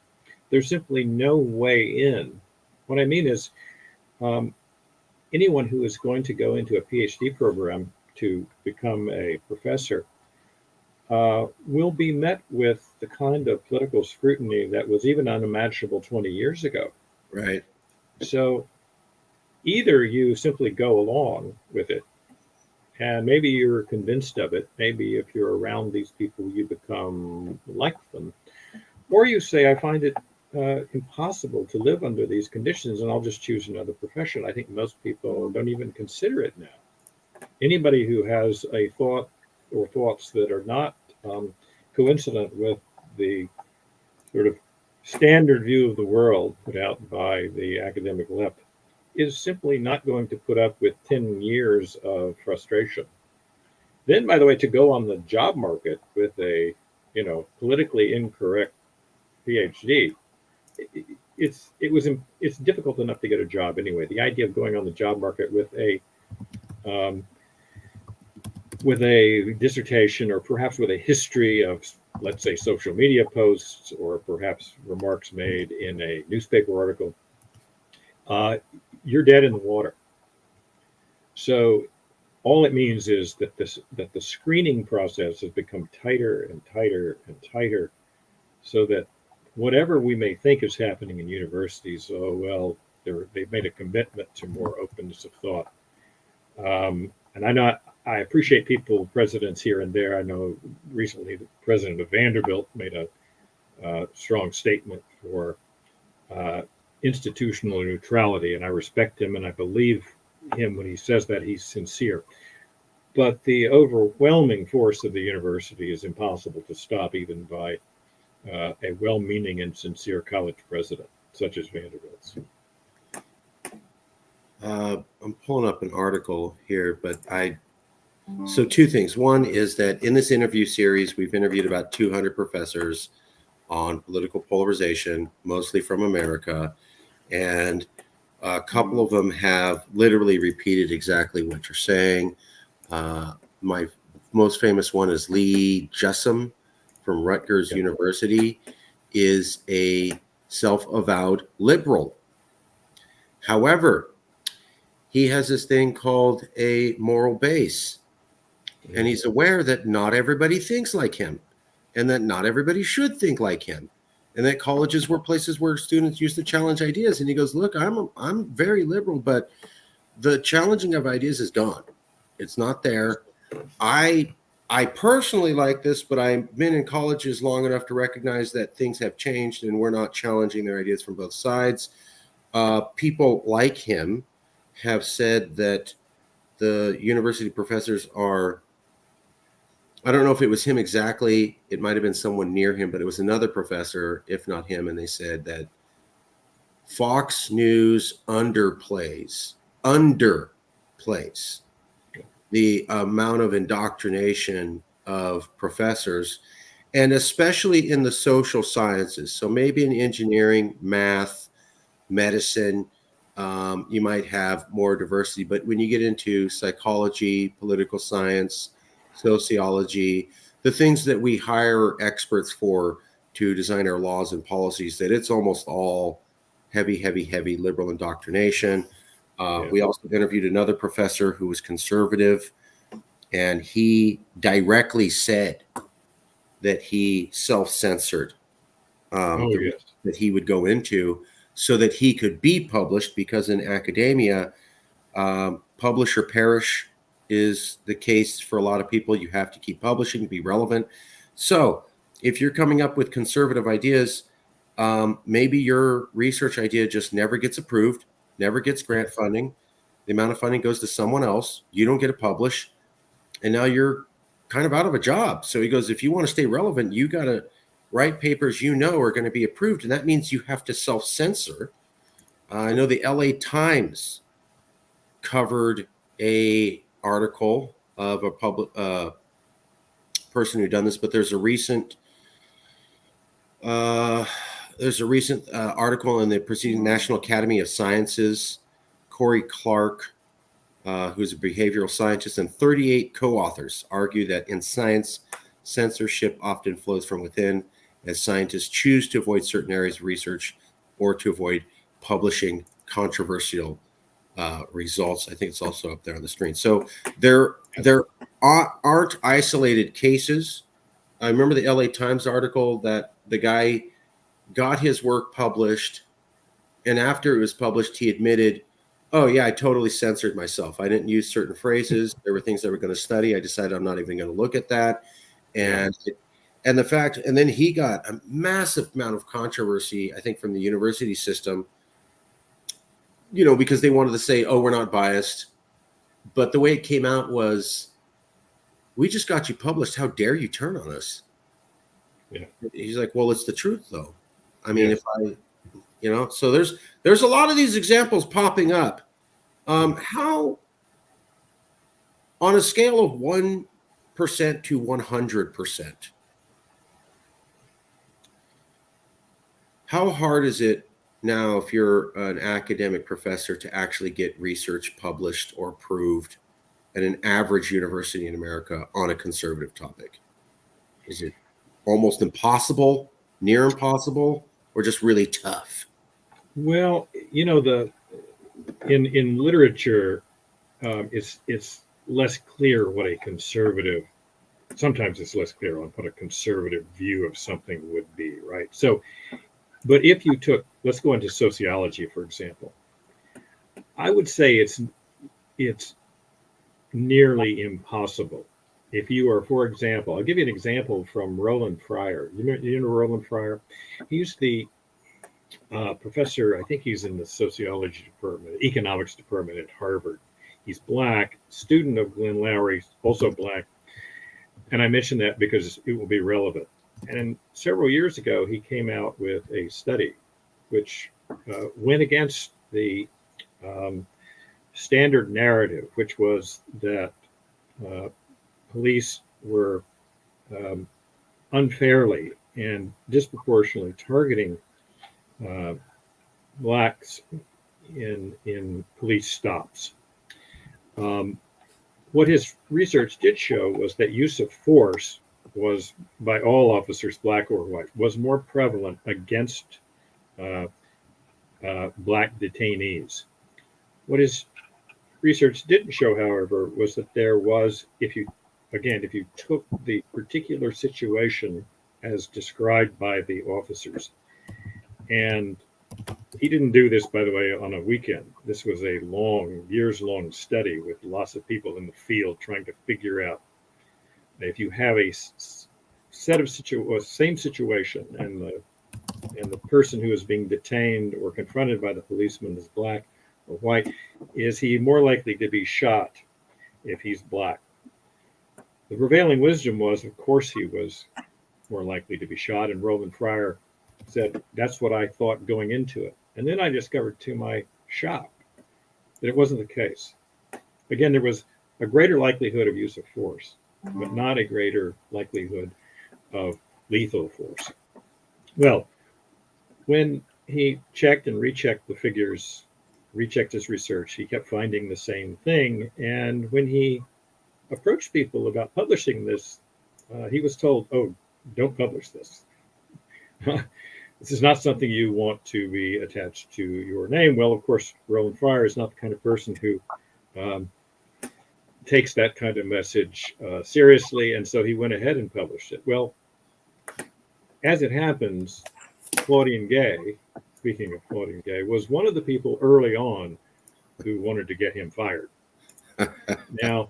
[SPEAKER 2] There's simply no way in. What I mean is, um, anyone who is going to go into a PhD program to become a professor will be met with the kind of political scrutiny that was even unimaginable 20 years ago.
[SPEAKER 1] Right.
[SPEAKER 2] So either you simply go along with it, and maybe you're convinced of it. Maybe if you're around these people, you become like them. Or you say, I find it impossible to live under these conditions and I'll just choose another profession. I think most people don't even consider it now. Anybody who has a thought or thoughts that are not coincident with the sort of standard view of the world put out by the academic left is simply not going to put up with 10 years of frustration. Then, by the way, to go on the job market with a politically incorrect PhD, it's difficult enough to get a job anyway. The idea of going on the job market with a um, with a dissertation or perhaps with a history of, let's say, social media posts or perhaps remarks made in a newspaper article, uh, you're dead in the water. So all it means is that the screening process has become tighter and tighter and tighter, so that whatever we may think is happening in universities, oh well, they've made a commitment to more openness of thought. And I appreciate people, presidents here and there. I know recently the president of Vanderbilt made a strong statement for uh, institutional neutrality, and I respect him and I believe him when he says that he's sincere. But the overwhelming force of the university is impossible to stop, even by a well meaning and sincere college president, such as Vanderbilt's.
[SPEAKER 1] I'm pulling up an article here, but so two things. One is that in this interview series, we've interviewed about 200 professors on political polarization, mostly from America. And a couple of them have literally repeated exactly what you're saying. My most famous one is Lee Jussum from Rutgers University, is a self-avowed liberal. However, he has this thing called a moral base, and he's aware that not everybody thinks like him, and that not everybody should think like him, and that colleges were places where students used to challenge ideas. And he goes, "Look, I'm very liberal, but the challenging of ideas is gone. It's not there. I personally like this, but I've been in colleges long enough to recognize that things have changed, and we're not challenging their ideas from both sides." People like him have said that the university professors are, I don't know if it was him exactly, it might have been someone near him, but it was another professor, if not him, and they said that Fox News underplays the amount of indoctrination of professors, and especially in the social sciences. So maybe in engineering, math, medicine, you might have more diversity. But when you get into psychology, political science, sociology, the things that we hire experts for to design our laws and policies, that it's almost all heavy liberal indoctrination. We also interviewed another professor who was conservative, and he directly said that he self-censored that he would go into so that he could be published, because in academia, publish or perish is the case for a lot of people. You have to keep publishing, be relevant. So if you're coming up with conservative ideas, maybe your research idea just never gets approved, never gets grant funding. The amount of funding goes to someone else. You don't get to publish, and now you're kind of out of a job. So he goes, if you want to stay relevant, you got to write papers you know are going to be approved, and that means you have to self-censor. I know the LA Times covered a article of a public person who done this, but there's a recent article in the Proceeding National Academy of Sciences. Corey Clark, who's a behavioral scientist, and 38 co-authors argue that in science, censorship often flows from within, as scientists choose to avoid certain areas of research or to avoid publishing controversial results. I think it's also up there on the screen. So there aren't isolated cases. I remember the LA Times article that the guy got his work published, and after it was published, he admitted, "Oh yeah, I totally censored myself. I didn't use certain phrases. There were things I were going to study. I decided I'm not even going to look at that." And the fact, and then he got a massive amount of controversy, I think, from the university system, because they wanted to say, "Oh, we're not biased." But the way it came out was, "We just got you published. How dare you turn on us?"
[SPEAKER 2] Yeah.
[SPEAKER 1] He's like, "Well, it's the truth, though. I mean, if I, so there's a lot of these examples popping up. How, on a scale of 1% to 100%, how hard is it now, if you're an academic professor, to actually get research published or approved at an average university in America on a conservative topic? Is it almost impossible, near impossible, or just really tough?
[SPEAKER 2] Well, the in literature, it's less clear what a conservative. Sometimes it's less clear on what a conservative view of something would be, right? So, but if you took, let's go into sociology, for example, I would say it's nearly impossible. If you are, for example, I'll give you an example from Roland Fryer. You know Roland Fryer? He's the professor, I think he's in the sociology department, economics department at Harvard. He's Black, student of Glenn Loury, also Black. And I mention that because it will be relevant. And several years ago, he came out with a study which went against the standard narrative, which was that police were unfairly and disproportionately targeting Blacks in police stops. What his research did show was that use of force was, by all officers, Black or white, was more prevalent against Black detainees. What his research didn't show, however, was that there was, if you took the particular situation as described by the officers, and he didn't do this, by the way, on a weekend. This was a years-long study with lots of people in the field trying to figure out if you have a set of same situation, and the person who is being detained or confronted by the policeman is Black or white, is he more likely to be shot if he's Black? The prevailing wisdom was, of course, he was more likely to be shot, and Roland Fryer said, that's what I thought going into it. And then I discovered, to my shock, that it wasn't the case. Again, there was a greater likelihood of use of force, but not a greater likelihood of lethal force. Well, when he checked and rechecked the figures, rechecked his research, he kept finding the same thing. And when he approached people about publishing this, he was told, oh, don't publish this. This is not something you want to be attached to your name. Well, of course, Roland Fryer is not the kind of person who takes that kind of message seriously, and so he went ahead and published it. Well, as it happens, Claudine Gay, speaking of Claudine Gay, was one of the people early on who wanted to get him fired. Now,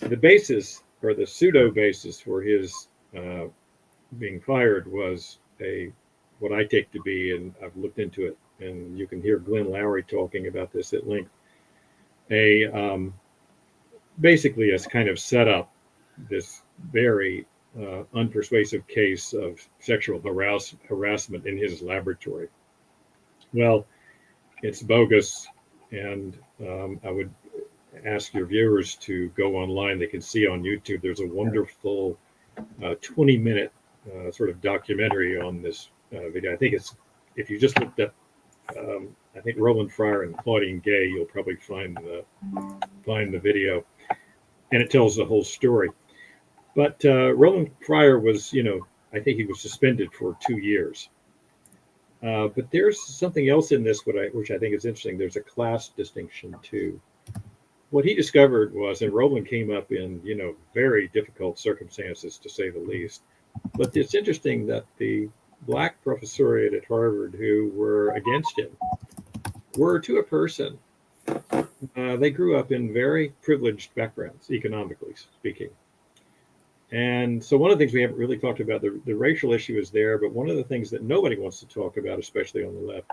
[SPEAKER 2] the basis, or the pseudo basis for his being fired, was what I take to be, and I've looked into it, and you can hear Glenn Loury talking about this at length, basically has kind of set up this very unpersuasive case of sexual harassment in his laboratory. Well, it's bogus, and I would ask your viewers to go online. They can see on YouTube, there's a wonderful 20-minute sort of documentary on this video. I think it's, if you just looked up, I think Roland Fryer and Claudine Gay, you'll probably find the video, and it tells the whole story. But Roland Fryer was, I think he was suspended for 2 years. But there's something else in this which I think is interesting. There's a class distinction too. What he discovered was, and Roland came up in, very difficult circumstances, to say the least. But it's interesting that the Black professoriate at Harvard who were against him were, to a person, they grew up in very privileged backgrounds, economically speaking. And so one of the things we haven't really talked about, the racial issue is there, but one of the things that nobody wants to talk about, especially on the left,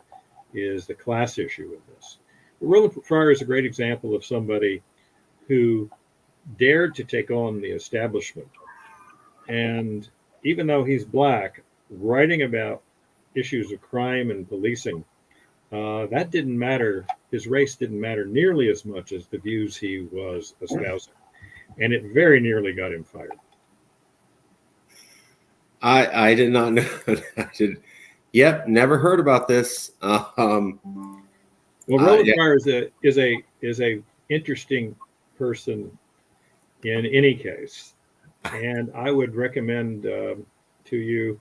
[SPEAKER 2] is the class issue of this. Roland Fryer is a great example of somebody who dared to take on the establishment. And even though he's Black, writing about issues of crime and policing, that didn't matter. His race didn't matter nearly as much as the views he was espousing. And it very nearly got him fired.
[SPEAKER 1] I did not know that. Yep, never heard about this.
[SPEAKER 2] Well, Roland Fryer is a interesting person in any case. And I would recommend to you,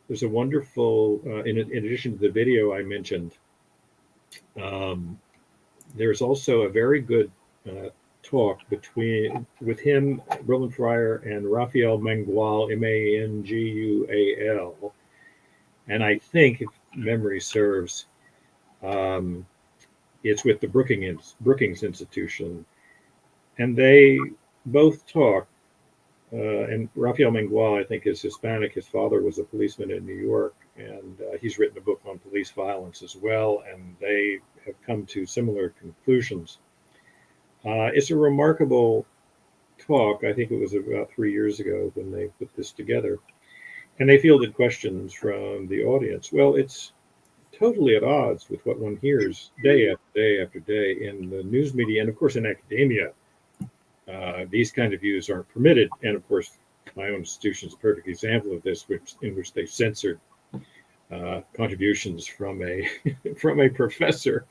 [SPEAKER 2] there's a wonderful, in addition to the video I mentioned, um, there's also a very good talk with him, Roland Fryer, and Raphael Mangual, Mangual, and I think, if memory serves, um, it's with the Brookings Institution, and they both talk. And Raphael Mangual, I think, is Hispanic. His father was a policeman in New York, and he's written a book on police violence as well. And they have come to similar conclusions. It's a remarkable talk. I think it was about 3 years ago when they put this together. And they fielded questions from the audience. Well, it's totally at odds with what one hears day after day after day in the news media and, of course, in academia. These kind of views aren't permitted. And, of course, my own institution is a perfect example of this, in which they censored contributions from a from a professor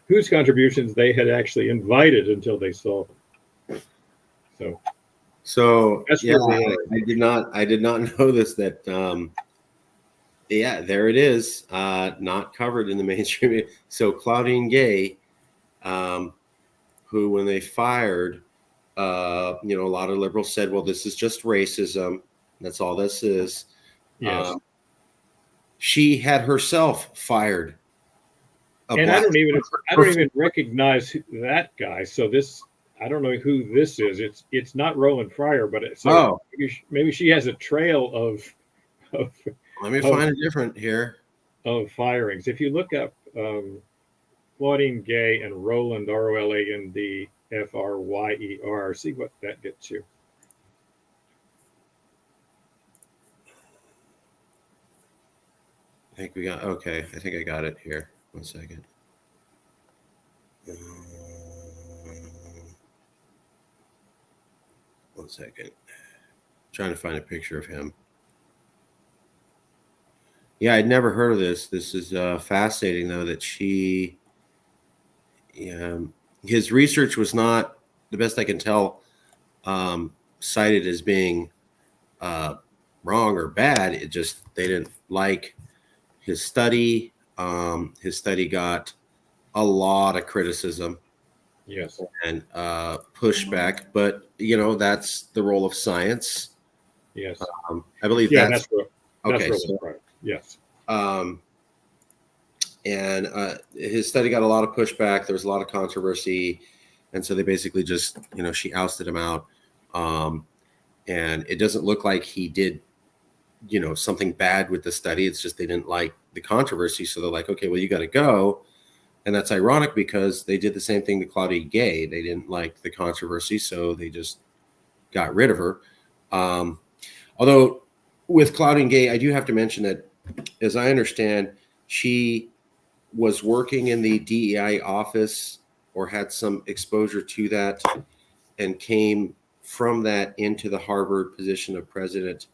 [SPEAKER 2] whose contributions they had actually invited until they saw them.
[SPEAKER 1] So
[SPEAKER 2] that's
[SPEAKER 1] yeah,
[SPEAKER 2] where we are.
[SPEAKER 1] I did not know this, that yeah, there it is, not covered in the mainstream. So Claudine Gay, who, when they fired, a lot of liberals said, well, this is just racism. That's all this is.
[SPEAKER 2] Yes.
[SPEAKER 1] She had herself fired.
[SPEAKER 2] And I don't even recognize that guy. So I don't know who this is. It's not Roland Fryer, but maybe she has a trail of
[SPEAKER 1] let me find it different here
[SPEAKER 2] of firings. If you look up Claudine Gay and Roland, Roland Fryer, see what that gets you.
[SPEAKER 1] I think I think I got it here. 1 second. One second. Trying to find a picture of him. Yeah, I'd never heard of this. This is fascinating, though, that his research was not, the best I can tell, cited as being wrong or bad. It just, they didn't like his study. His study got a lot of criticism.
[SPEAKER 2] Yes.
[SPEAKER 1] And pushback, but that's the role of science.
[SPEAKER 2] Yes.
[SPEAKER 1] I believe
[SPEAKER 2] that's
[SPEAKER 1] okay.
[SPEAKER 2] Right. Yes.
[SPEAKER 1] And his study got a lot of pushback. There was a lot of controversy, and so they basically just, she ousted him out. And it doesn't look like he did, something bad with the study. It's just they didn't like the controversy, so they're like, okay, well, you got to go. And that's ironic because they did the same thing to Claudine Gay. They didn't like the controversy, so they just got rid of her. Although with Claudine Gay, I do have to mention that, as I understand, she was working in the DEI office or had some exposure to that and came from that into the Harvard position of president.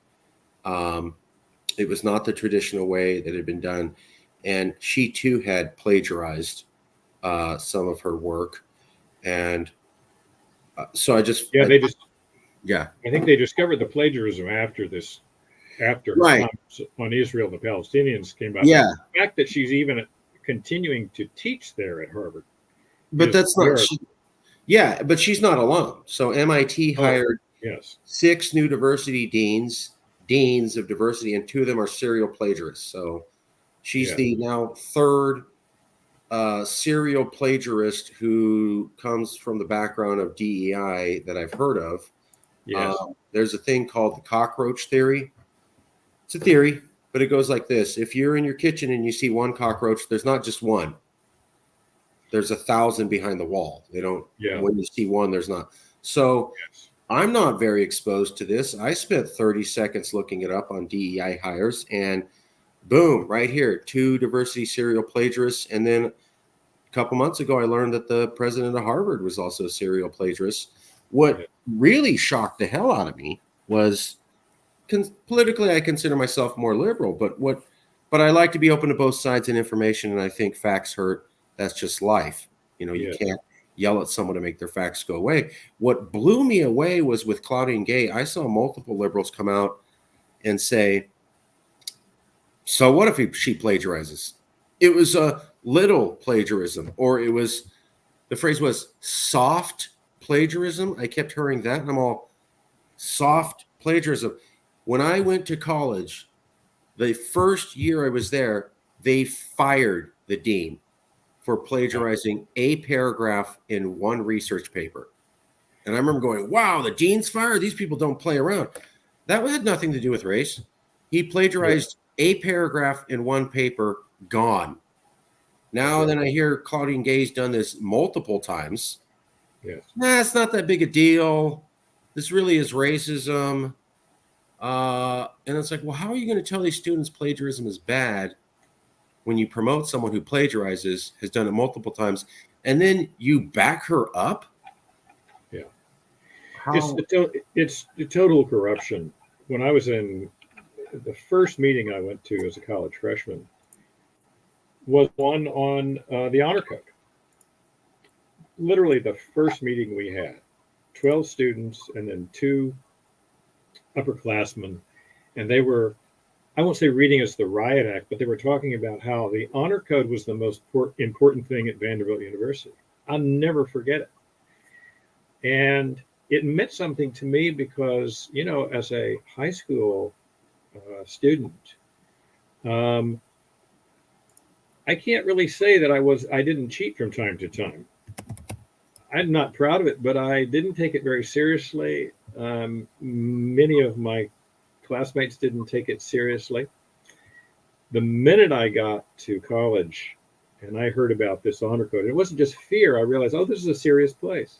[SPEAKER 1] It was not the traditional way that had been done. And she too had plagiarized some of her work, and so I think
[SPEAKER 2] they discovered the plagiarism after her comments on Israel and the Palestinians came out.
[SPEAKER 1] Yeah,
[SPEAKER 2] the fact that she's even continuing to teach there at Harvard,
[SPEAKER 1] but that's not. But she's not alone. So MIT hired 6 new diversity deans of diversity, and 2 of them are serial plagiarists. So she's the now 3rd serial plagiarist who comes from the background of DEI that I've heard of.
[SPEAKER 2] Yes.
[SPEAKER 1] There's a thing called the cockroach theory. It's a theory, but it goes like this. If you're in your kitchen and you see one cockroach, there's not just one. There's 1,000 behind the wall. When you see one, there's not. So I'm not very exposed to this. I spent 30 seconds looking it up on DEI hires, and boom, right here, 2 diversity serial plagiarists. And then a couple months ago, I learned that the president of Harvard was also a serial plagiarist. What really shocked the hell out of me was, politically, I consider myself more liberal, but I like to be open to both sides and information. And I think facts hurt. That's just life. You yell at someone to make their facts go away. What blew me away was with Claudine Gay, I saw multiple liberals come out and say, so what if she plagiarizes? It was a little plagiarism, or it was, the phrase was soft plagiarism. I kept hearing that, and I'm all, soft plagiarism. When I went to college, the first year I was there, they fired the dean for plagiarizing a paragraph in one research paper. And I remember going, wow, the dean's fired? These people don't play around. That had nothing to do with race. He plagiarized a paragraph in one paper, gone. Now then I hear Claudine Gay's done this multiple times.
[SPEAKER 2] Yes.
[SPEAKER 1] Nah, it's not that big a deal. This really is racism. And it's like, well, how are you going to tell these students plagiarism is bad when you promote someone who plagiarizes, has done it multiple times, and then you back her up?
[SPEAKER 2] Yeah.
[SPEAKER 1] How?
[SPEAKER 2] It's the total corruption. When I was in the first meeting I went to as a college freshman was one on the honor code. Literally the first meeting we had, 12 students and then 2 upperclassmen, and they were, I won't say reading us the riot act, but they were talking about how the honor code was the most important thing at Vanderbilt University. I'll never forget it. And it meant something to me because, you know, as a high school student, I can't really say that I didn't cheat from time to time. I'm not proud of it, but I didn't take it very seriously. Many of my classmates didn't take it seriously. The minute I got to college and I heard about this honor code, it wasn't just fear. I realized, oh, this is a serious place.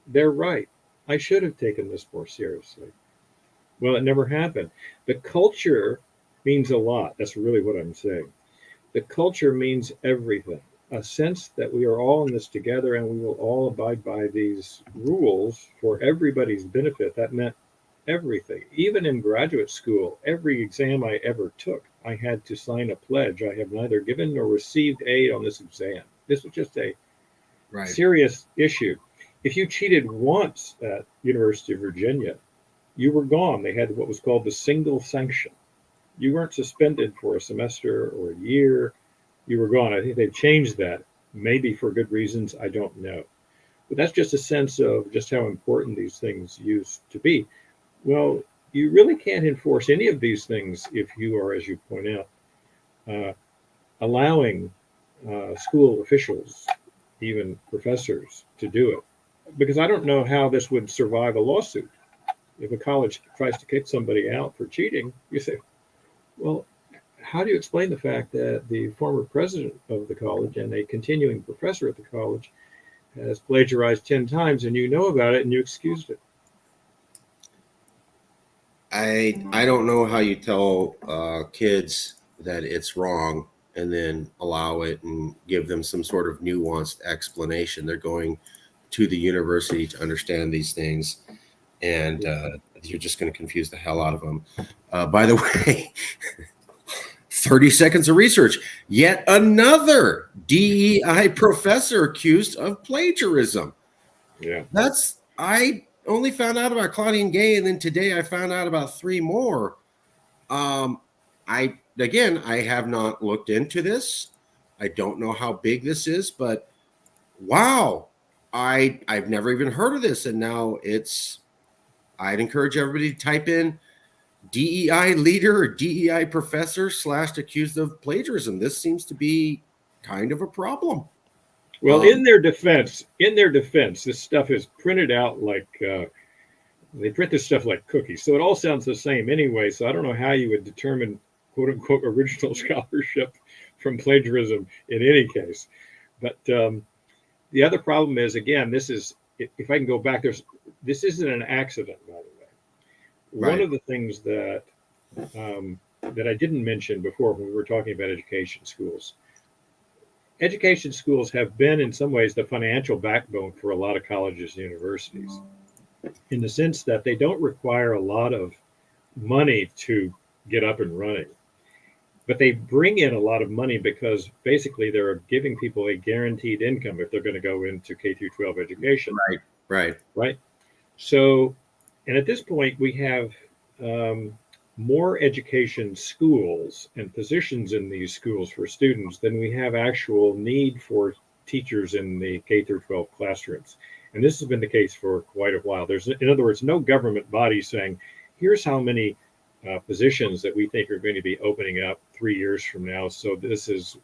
[SPEAKER 2] They're right. I should have taken this more seriously. Well, it never happened. The culture means a lot. That's really what I'm saying. The culture means everything. A sense that we are all in this together and we will all abide by these rules for everybody's benefit. That meant everything. Even in graduate school, every exam I ever took, I had to sign a pledge. I have neither given nor received aid on this exam. This was just a serious issue. If you cheated once at University of Virginia, you were gone. They had what was called the single sanction. You weren't suspended for a semester or a year. You were gone. I think they've changed that, maybe for good reasons. I don't know. But that's just a sense of just how important these things used to be. Well, you really can't enforce any of these things if you are, as you point out, allowing school officials, even professors, to do it. Because I don't know how this would survive a lawsuit. If a college tries to kick somebody out for cheating, you say, well, how do you explain the fact that the former president of the college and a continuing professor at the college has plagiarized 10 times and you know about it and you excused it?
[SPEAKER 1] I don't know how you tell kids that it's wrong and then allow it and give them some sort of nuanced explanation. They're going to the university to understand these things, and you're just going to confuse the hell out of them. By the way, 30 seconds of research. Yet another DEI professor accused of plagiarism.
[SPEAKER 2] Yeah.
[SPEAKER 1] I only found out about Claudine Gay, and then today I found out about 3 more. I have not looked into this. I don't know how big this is, but wow, I've never even heard of this, and now I'd encourage everybody to type in DEI leader or DEI professor / accused of plagiarism. This seems to be kind of a problem.
[SPEAKER 2] Well, in their defense, this stuff is printed out like they print this stuff like cookies. So it all sounds the same anyway. So I don't know how you would determine quote unquote original scholarship from plagiarism in any case. But the other problem is, again, this is, if I can go back, this isn't an accident, by the way.
[SPEAKER 1] Right.
[SPEAKER 2] One of the things that that I didn't mention before when we were talking about education schools. Education schools have been, in some ways, the financial backbone for a lot of colleges and universities, in the sense that they don't require a lot of money to get up and running. but they bring in a lot of money because basically they're giving people a guaranteed income if they're going to go into K through 12 education,
[SPEAKER 1] Right. Right.
[SPEAKER 2] right? So, and at this point, we have um, more education schools and positions in these schools for students than we have actual need for teachers in the K through 12 classrooms. And this has been the case for quite a while. There's, in other words, no government body saying, here's how many positions that we think are going to be opening up 3 years from now. So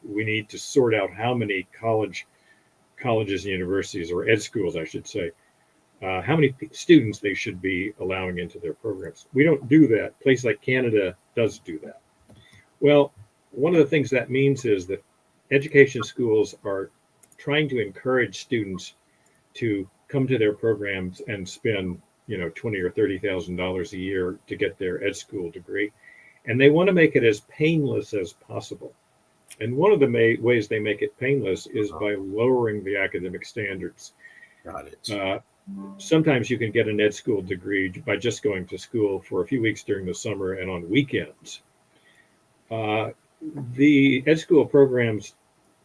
[SPEAKER 2] we need to sort out how many colleges and universities, or ed schools, I should say, how many students they should be allowing into their programs. We don't do that. A place like Canada does do that. Well, one of the things that means is that education schools are trying to encourage students to come to their programs and spend, $20,000 or $30,000 a year to get their ed school degree, and they want to make it as painless as possible. And one of the ways they make it painless is by lowering the academic standards.
[SPEAKER 1] Got it.
[SPEAKER 2] Sometimes you can get an ed school degree by just going to school for a few weeks during the summer and on weekends. The ed school programs,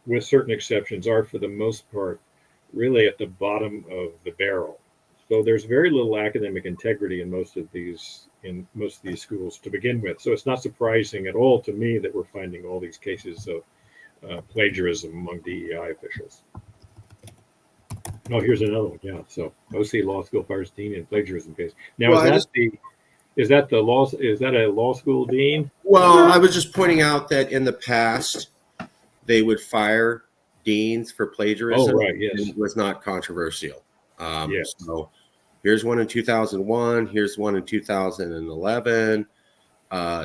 [SPEAKER 2] with certain exceptions, are for the most part really at the bottom of the barrel. So there's very little academic integrity in most of these schools to begin with. So it's not surprising at all to me that we're finding all these cases of plagiarism among DEI officials. Oh, here's another one. Yeah. So OC Law School fires dean in plagiarism case. Now,
[SPEAKER 1] Well,
[SPEAKER 2] is that a law school dean?
[SPEAKER 1] Well, I was just pointing out that in the past they would fire deans for plagiarism.
[SPEAKER 2] Oh, right. Yes.
[SPEAKER 1] And it was not controversial.
[SPEAKER 2] Yes.
[SPEAKER 1] So here's one in 2001. Here's one in 2011.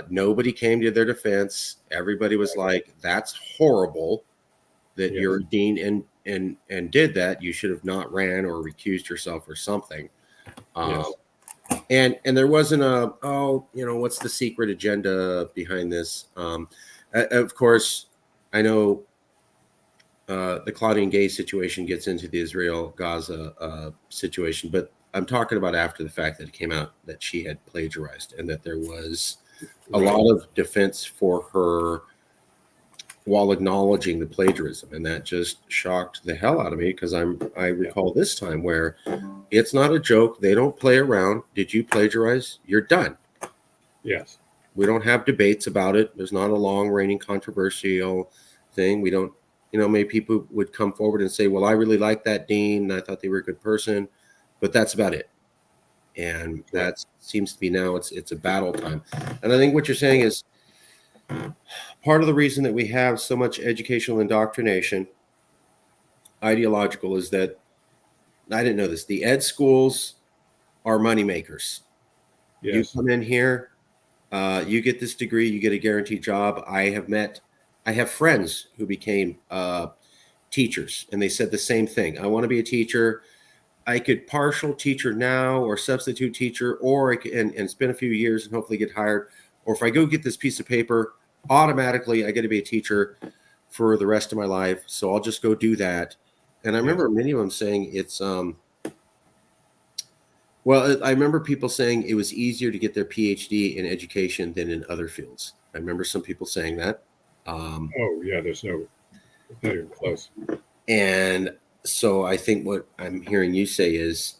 [SPEAKER 1] Nobody came to their defense. Everybody was like, "That's horrible that
[SPEAKER 2] Yes.
[SPEAKER 1] you're a dean and did that. You should have not ran or recused yourself or something."
[SPEAKER 2] Yes.
[SPEAKER 1] And there wasn't what's the secret agenda behind this? Of course, I know the Claudine Gay situation gets into the Israel-Gaza situation, but I'm talking about after the fact that it came out that she had plagiarized and that there was a lot of defense for her while acknowledging the plagiarism, and that just shocked the hell out of me because I recall this time where it's not a joke. They don't play around. Did you plagiarize? You're done.
[SPEAKER 2] Yes.
[SPEAKER 1] We don't have debates about it. There's not a long-reigning controversial thing. We don't, maybe people would come forward and say, well, I really like that dean. I thought they were a good person, but that's about it. And that seems to be now it's a battle time. And I think what you're saying is part of the reason that we have so much educational indoctrination, ideological, is that, I didn't know this, the ed schools are moneymakers.
[SPEAKER 2] Yes.
[SPEAKER 1] You come in here, you get this degree, you get a guaranteed job. I have friends who became teachers, and they said the same thing. I want to be a teacher. I could partial teacher now or substitute teacher, or I can and spend a few years and hopefully get hired. Or if I go get this piece of paper, automatically I get to be a teacher for the rest of my life. So I'll just go do that. And I remember many of them saying it's well, I remember people saying it was easier to get their PhD in education than in other fields. I remember some people saying that.
[SPEAKER 2] Oh, yeah, there's not even close.
[SPEAKER 1] And so I think what I'm hearing you say is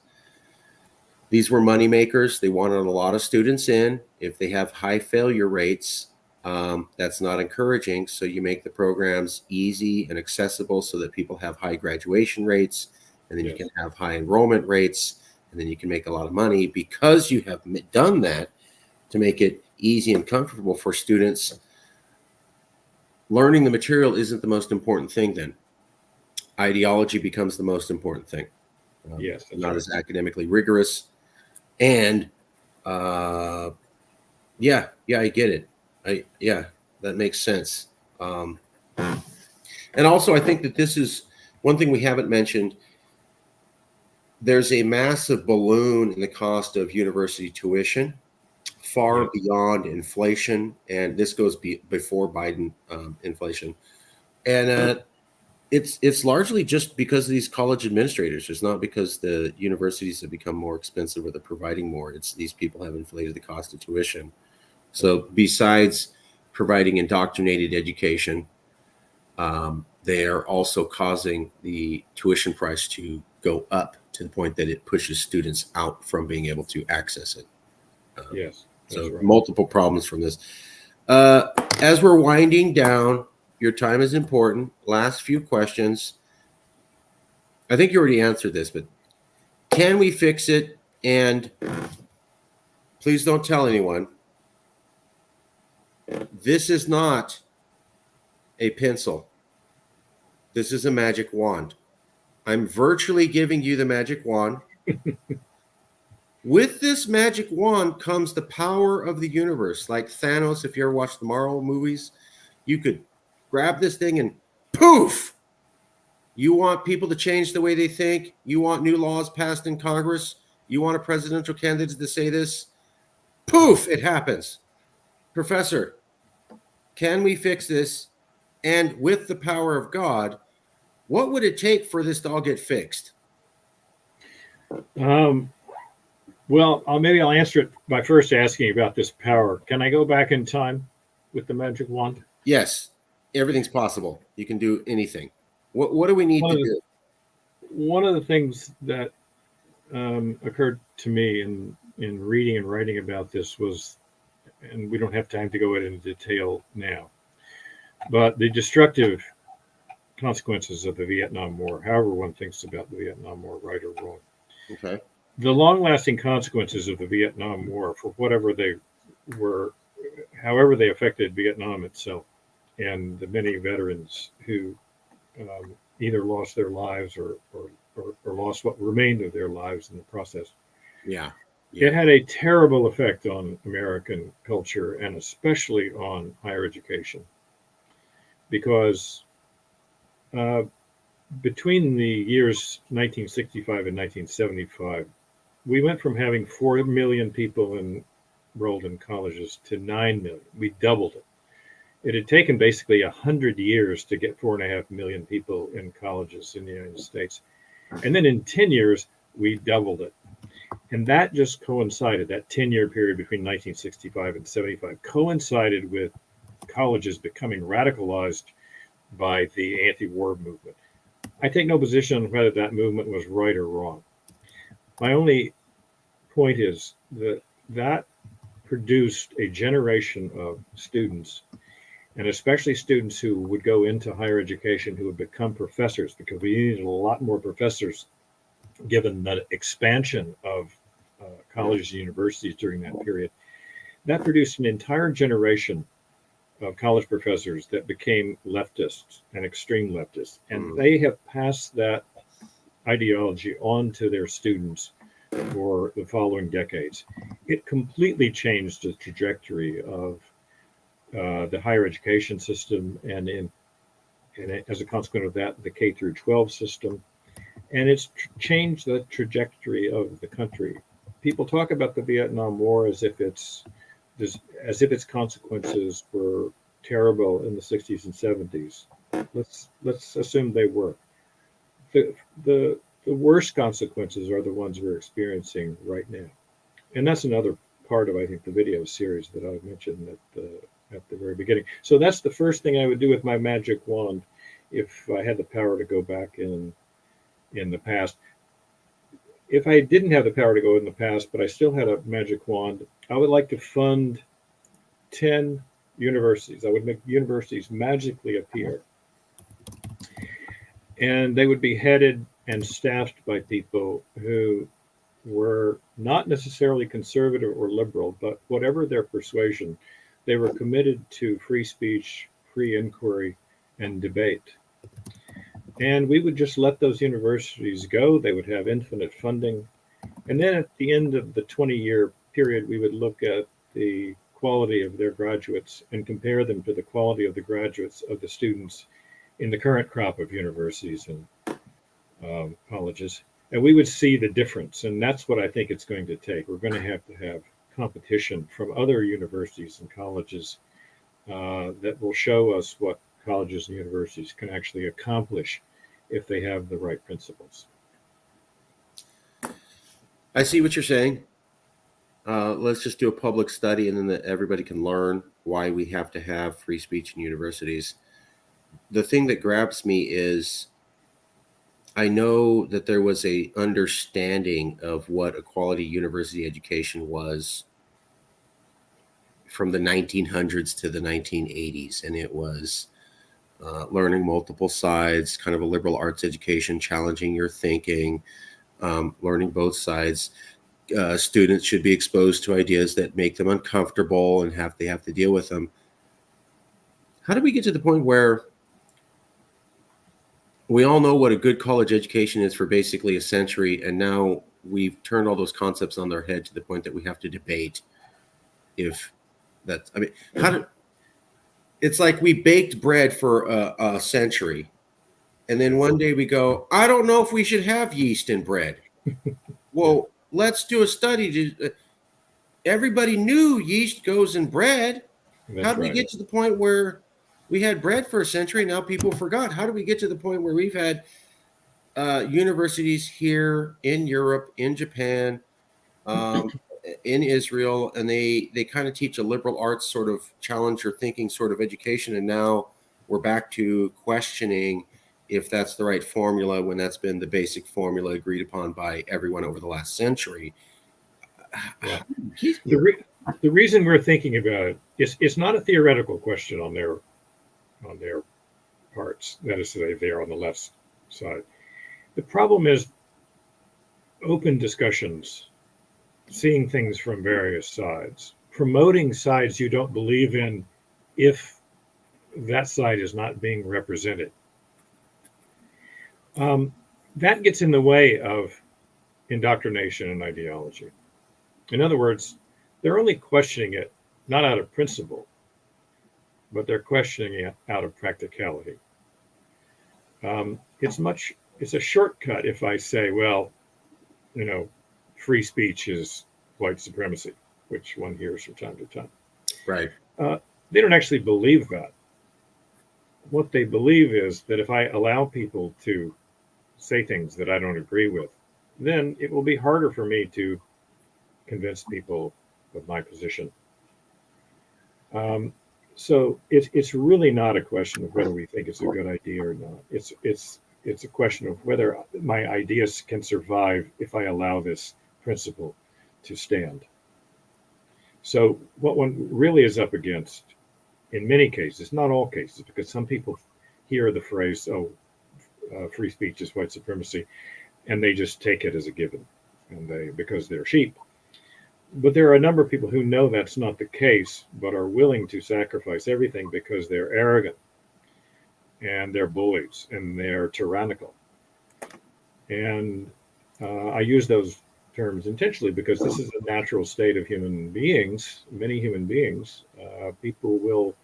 [SPEAKER 1] these were money makers. They wanted a lot of students in. If they have high failure rates, that's not encouraging. So you make the programs easy and accessible so that people have high graduation rates, and then you can have high enrollment rates, and then you can make a lot of money because you have done that to make it easy and comfortable for students. Learning the material isn't the most important thing then. Ideology becomes the most important thing.
[SPEAKER 2] Yes.
[SPEAKER 1] Not as academically rigorous. And I get it. That makes sense. And also I think that this is one thing we haven't mentioned. There's a massive balloon in the cost of university tuition, far beyond inflation, and this goes before Biden inflation. And it's largely just because of these college administrators. It's not because the universities have become more expensive or they're providing more. It's these people have inflated the cost of tuition. So besides providing indoctrinated education. They are also causing the tuition price to go up to the point that it pushes students out from being able to access it.
[SPEAKER 2] Yes, that's
[SPEAKER 1] So
[SPEAKER 2] right.
[SPEAKER 1] multiple problems from this. As we're winding down, your time is important. Last few questions. I think you already answered this, but can we fix it? And please don't tell anyone. This is not a pencil. This is a magic wand. I'm virtually giving you the magic wand. With this magic wand comes the power of the universe. Like Thanos, if you ever watched the Marvel movies, you could grab this thing and poof! You want people to change the way they think. You want new laws passed in Congress. You want a presidential candidate to say this. Poof, it happens. Professor, can we fix this? And with the power of God, what would it take for this to all get fixed?
[SPEAKER 2] Well, maybe I'll answer it by first asking about this power. Can I go back in time with the magic wand?
[SPEAKER 1] Yes, everything's possible. You can do anything. What do we need to do?
[SPEAKER 2] One of the things that occurred to me in reading and writing about this was, and we don't have time to go into detail now, but the destructive consequences of the Vietnam War, however one thinks about the Vietnam War, right or wrong.
[SPEAKER 1] Okay.
[SPEAKER 2] The long-lasting consequences of the Vietnam War, for whatever they were, however they affected Vietnam itself, and the many veterans who either lost their lives or lost what remained of their lives in the process.
[SPEAKER 1] Yeah.
[SPEAKER 2] It had a terrible effect on American culture and especially on higher education, because between the years 1965 and 1975, we went from having 4 million people enrolled in colleges to 9 million. We doubled it. It had taken basically 100 years to get 4.5 million people in colleges in the United States. And then in 10 years, we doubled it. And that just coincided, that 10-year period between 1965 and 75 coincided with colleges becoming radicalized by the anti-war movement. I take no position on whether that movement was right or wrong. My only point is that that produced a generation of students, and especially students who would go into higher education who would become professors, because we needed a lot more professors given the expansion of colleges and universities during that period. That produced an entire generation of college professors that became leftists and extreme leftists. And they have passed that ideology on to their students for the following decades. It completely changed the trajectory of the higher education system, and as a consequence of that, the K through 12 system. And it's changed the trajectory of the country. People talk about the Vietnam War as if its consequences were terrible in the 60s and 70s. Let's assume they were. The worst consequences are the ones we're experiencing right now, and that's another part of, I think, the video series that I mentioned at the very beginning. So that's the first thing I would do with my magic wand if I had the power to go back in the past. If I didn't have the power to go in the past, but I still had a magic wand, I would like to fund 10 universities. I would make universities magically appear. And they would be headed and staffed by people who were not necessarily conservative or liberal, but whatever their persuasion, they were committed to free speech, free inquiry, and debate. And we would just let those universities go. They would have infinite funding. And then at the end of the 20-year period, we would look at the quality of their graduates and compare them to the quality of the graduates of the students in the current crop of universities and colleges. And we would see the difference. And that's what I think it's going to take. We're going to have competition from other universities and colleges that will show us what colleges and universities can actually accomplish if they have the right principles.
[SPEAKER 1] I see what you're saying. Let's just do a public study, and then everybody can learn why we have to have free speech in universities. The thing that grabs me is I know that there was a understanding of what a quality university education was from the 1900s to the 1980s, and it was learning multiple sides, kind of a liberal arts education, challenging your thinking, learning both sides. Students should be exposed to ideas that make them uncomfortable and they have to deal with them. How do we get to the point where we all know what a good college education is for basically a century, and now we've turned all those concepts on their head to the point that we have to debate if that's, I mean, how do, it's like we baked bread for a century, and then one day we go, I don't know if we should have yeast in bread. Well, let's do a study. Everybody knew yeast goes in bread. How
[SPEAKER 2] That's
[SPEAKER 1] do we
[SPEAKER 2] right.
[SPEAKER 1] get to the point where we had bread for a century? Now people forgot. How do we get to the point where we've had universities here in Europe, in Japan, in Israel, and they kind of teach a liberal arts sort of challenge your thinking sort of education, and now we're back to questioning if that's the right formula when that's been the basic formula agreed upon by everyone over the last century.
[SPEAKER 2] Yeah. The reason we're thinking about it is it's not a theoretical question on their parts. That is to say, they're on the left side. The problem is open discussions, seeing things from various sides, promoting sides you don't believe in if that side is not being represented. That gets in the way of indoctrination and ideology. In other words, they're only questioning it not out of principle, but they're questioning it out of practicality. It's a shortcut if I say, well, free speech is white supremacy, which one hears from time to time.
[SPEAKER 1] Right.
[SPEAKER 2] They don't actually believe that. What they believe is that if I allow people to say things that I don't agree with, then it will be harder for me to convince people of my position. So it's really not a question of whether we think it's a good idea or not. It's a question of whether my ideas can survive if I allow this principle to stand. So what one really is up against, in many cases, not all cases, because some people hear the phrase, free speech is white supremacy, and they just take it as a given, and because they're sheep. But there are a number of people who know that's not the case, but are willing to sacrifice everything because they're arrogant and they're bullies and they're tyrannical. And I use those terms intentionally because this is a natural state of human beings. Many human beings, people will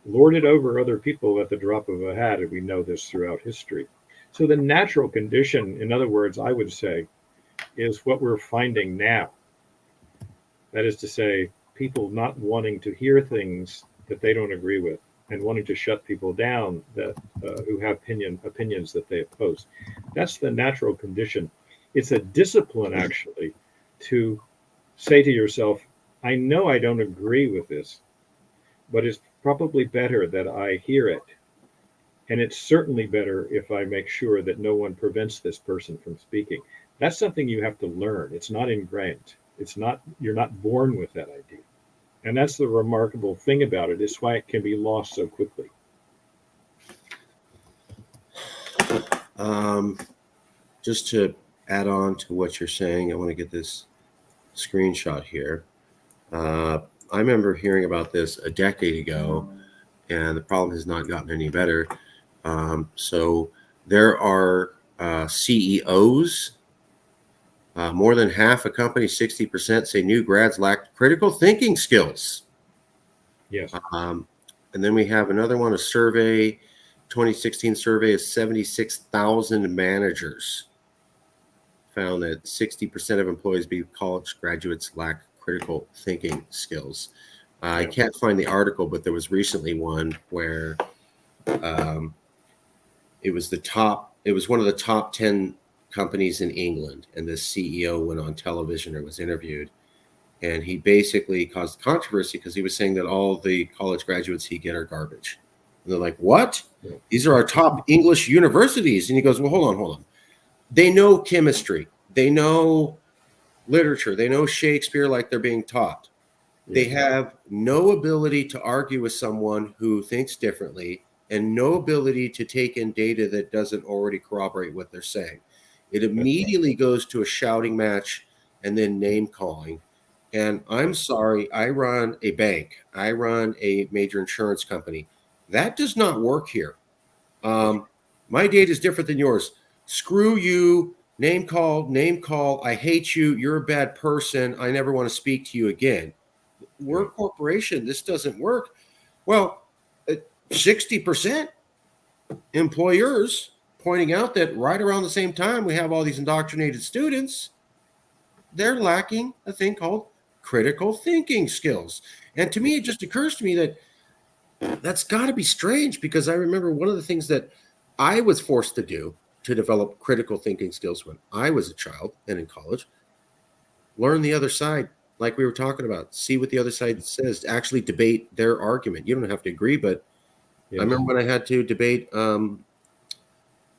[SPEAKER 2] lord it over other people at the drop of a hat, and we know this throughout history. So the natural condition, in other words, I would say, is what we're finding now. That is to say, people not wanting to hear things that they don't agree with and wanting to shut people down that who have opinions that they oppose. That's the natural condition. It's a discipline, actually, to say to yourself, I know I don't agree with this, but it's probably better that I hear it. And it's certainly better if I make sure that no one prevents this person from speaking. That's something you have to learn. It's not ingrained. You're not born with that idea. And that's the remarkable thing about it. It's why it can be lost so quickly.
[SPEAKER 1] Just to add on to what you're saying, I want to get this screenshot here. I remember hearing about this a decade ago, and the problem has not gotten any better. So there are CEOs. More than half of companies, 60%, say new grads lack critical thinking skills.
[SPEAKER 2] Yes.
[SPEAKER 1] And then we have another one, a survey, 2016 survey of 76,000 managers found that 60% of employees, be college graduates, lack critical thinking skills. I can't find the article, but there was recently one where it was one of the top 10 companies in England, and the CEO went on television or was interviewed, And he basically caused controversy because he was saying that all the college graduates he get are garbage. And they're like, what?
[SPEAKER 2] Yeah.
[SPEAKER 1] These are our top English universities. And he goes, well, hold on. They know chemistry. They know literature. They know Shakespeare like they're being taught. They have no ability to argue with someone who thinks differently and no ability to take in data that doesn't already corroborate what they're saying. It immediately goes to a shouting match and then name calling. And I'm sorry, I run a bank. I run a major insurance company. That does not work here. My data is different than yours. Screw you. Name call, name call. I hate you. You're a bad person. I never want to speak to you again. We're a corporation. This doesn't work. Well, 60% employers pointing out that right around the same time we have all these indoctrinated students, they're lacking a thing called critical thinking skills. And to me, it just occurs to me that that's got to be strange, because I remember one of the things that I was forced to do to develop critical thinking skills when I was a child and in college, learn the other side, like we were talking about, see what the other side says, actually debate their argument. You don't have to agree, but I remember when I had to debate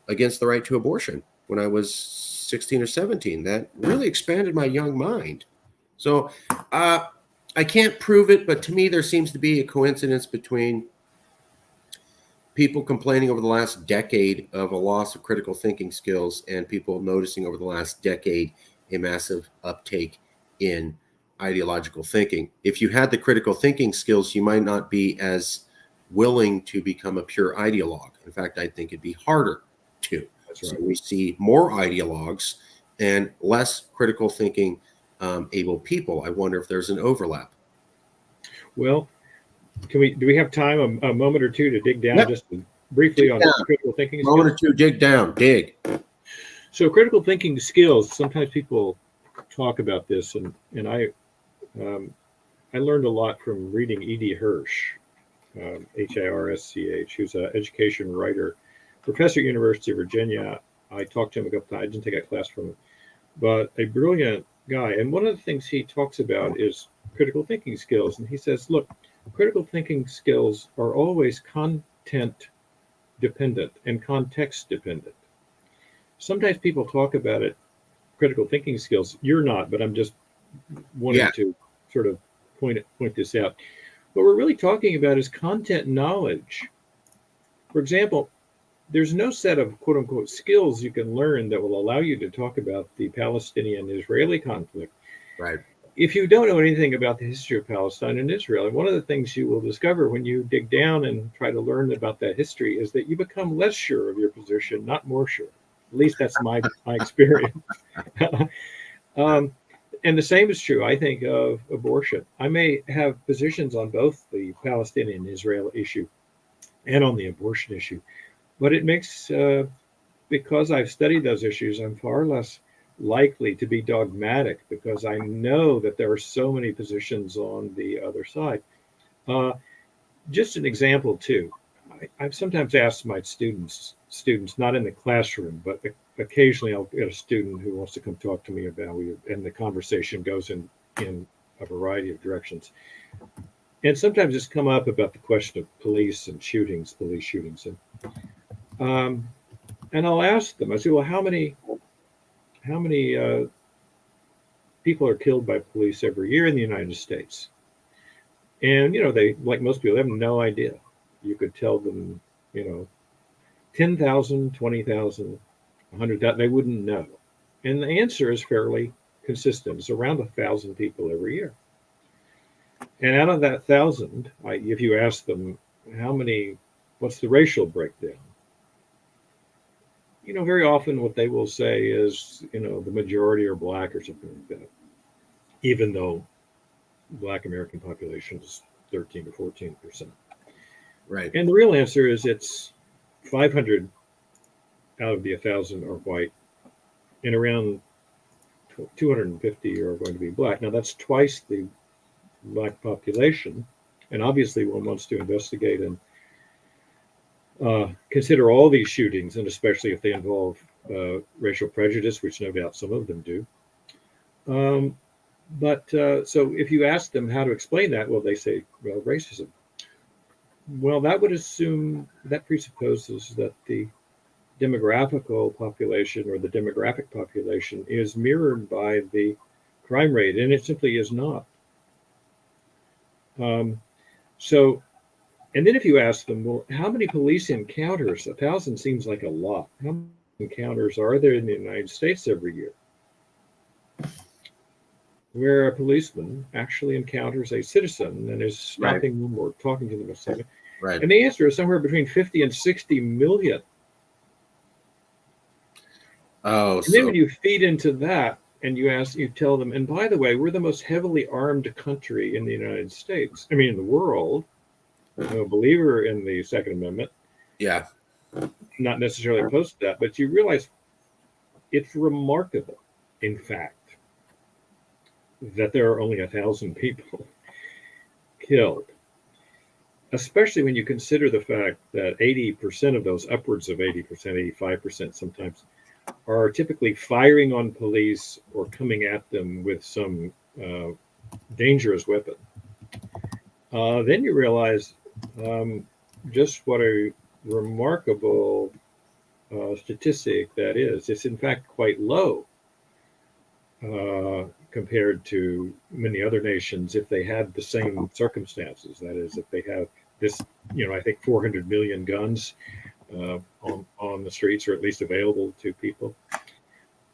[SPEAKER 1] against the right to abortion when I was 16 or 17. That really expanded my young mind. So I can't prove it, but to me, there seems to be a coincidence between people complaining over the last decade of a loss of critical thinking skills and people noticing over the last decade a massive uptake in ideological thinking. If you had the critical thinking skills, you might not be as willing to become a pure ideologue. In fact, I think it'd be harder to.
[SPEAKER 2] That's
[SPEAKER 1] So
[SPEAKER 2] right.
[SPEAKER 1] we see more ideologues and less critical thinking able people. I wonder if there's an overlap.
[SPEAKER 2] Well, do we have time, a moment or two, to dig down
[SPEAKER 1] Yep.
[SPEAKER 2] just briefly on critical thinking skills?
[SPEAKER 1] Moment or two, dig down, dig.
[SPEAKER 2] So critical thinking skills, sometimes people talk about this, and I learned a lot from reading E.D. Hirsch, Hirsch, who's an education writer, professor at University of Virginia. I talked to him a couple times. I didn't take a class from him, but a brilliant guy. And one of the things he talks about is critical thinking skills. And he says, look, critical thinking skills are always content dependent and context dependent. Sometimes people talk about it, critical thinking skills. You're not, but I'm just wanting to sort of point this out. What we're really talking about is content knowledge. For example, there's no set of quote unquote skills you can learn that will allow you to talk about the Palestinian-Israeli conflict.
[SPEAKER 1] Right.
[SPEAKER 2] If you don't know anything about the history of Palestine and Israel, and one of the things you will discover when you dig down and try to learn about that history is that you become less sure of your position, not more sure. At least that's my experience. And the same is true, I think, of abortion. I may have positions on both the Palestinian Israel issue and on the abortion issue, but it makes, because I've studied those issues, I'm far less likely to be dogmatic because I know that there are so many positions on the other side. Just an example, too. I've sometimes asked my students, not in the classroom, but occasionally I'll get a student who wants to come talk to me about it, and the conversation goes in a variety of directions. And sometimes it's come up about the question of police shootings. And I'll ask them, I say, well, how many people are killed by police every year in the United States? And, they, like most people, have no idea. You could tell them, 10,000, 20,000, 100,000, they wouldn't know. And the answer is fairly consistent. It's around 1,000 people every year. And out of that 1,000, if you ask them what's the racial breakdown? Very often what they will say is, the majority are black or something like that, even though Black American population is 13 to 14%.
[SPEAKER 1] Right.
[SPEAKER 2] And the real answer is it's 500 out of the 1,000 are white, and around 250 are going to be black. Now, that's twice the black population, and obviously one wants to investigate and consider all these shootings, and especially if they involve racial prejudice, which no doubt some of them do. But so if you ask them how to explain that, well, they say, well, racism. Well, that presupposes that the demographical population or the demographic population is mirrored by the crime rate, and it simply is not. Um, so, and then if you ask them, well, how many police encounters? 1,000 seems like a lot. How many encounters are there in the United States every year where a policeman actually encounters a citizen and is stopping them or talking to them or something?
[SPEAKER 1] Right.
[SPEAKER 2] And the answer is somewhere between 50 and 60 million.
[SPEAKER 1] Oh,
[SPEAKER 2] And then when you feed into that and you tell them, and by the way, we're the most heavily armed country in the United States. I mean, in the world. I'm a believer in the Second Amendment.
[SPEAKER 1] Yeah.
[SPEAKER 2] Not necessarily opposed to that, but you realize it's remarkable, in fact, that there are only 1,000 people killed. Especially when you consider the fact that 80% of those, upwards of 80%, 85% sometimes, are typically firing on police or coming at them with some dangerous weapon. Then you realize just what a remarkable statistic that is. It's in fact quite low compared to many other nations if they had the same circumstances. That is, if they have this, I think 400 million guns on the streets, or at least available to people.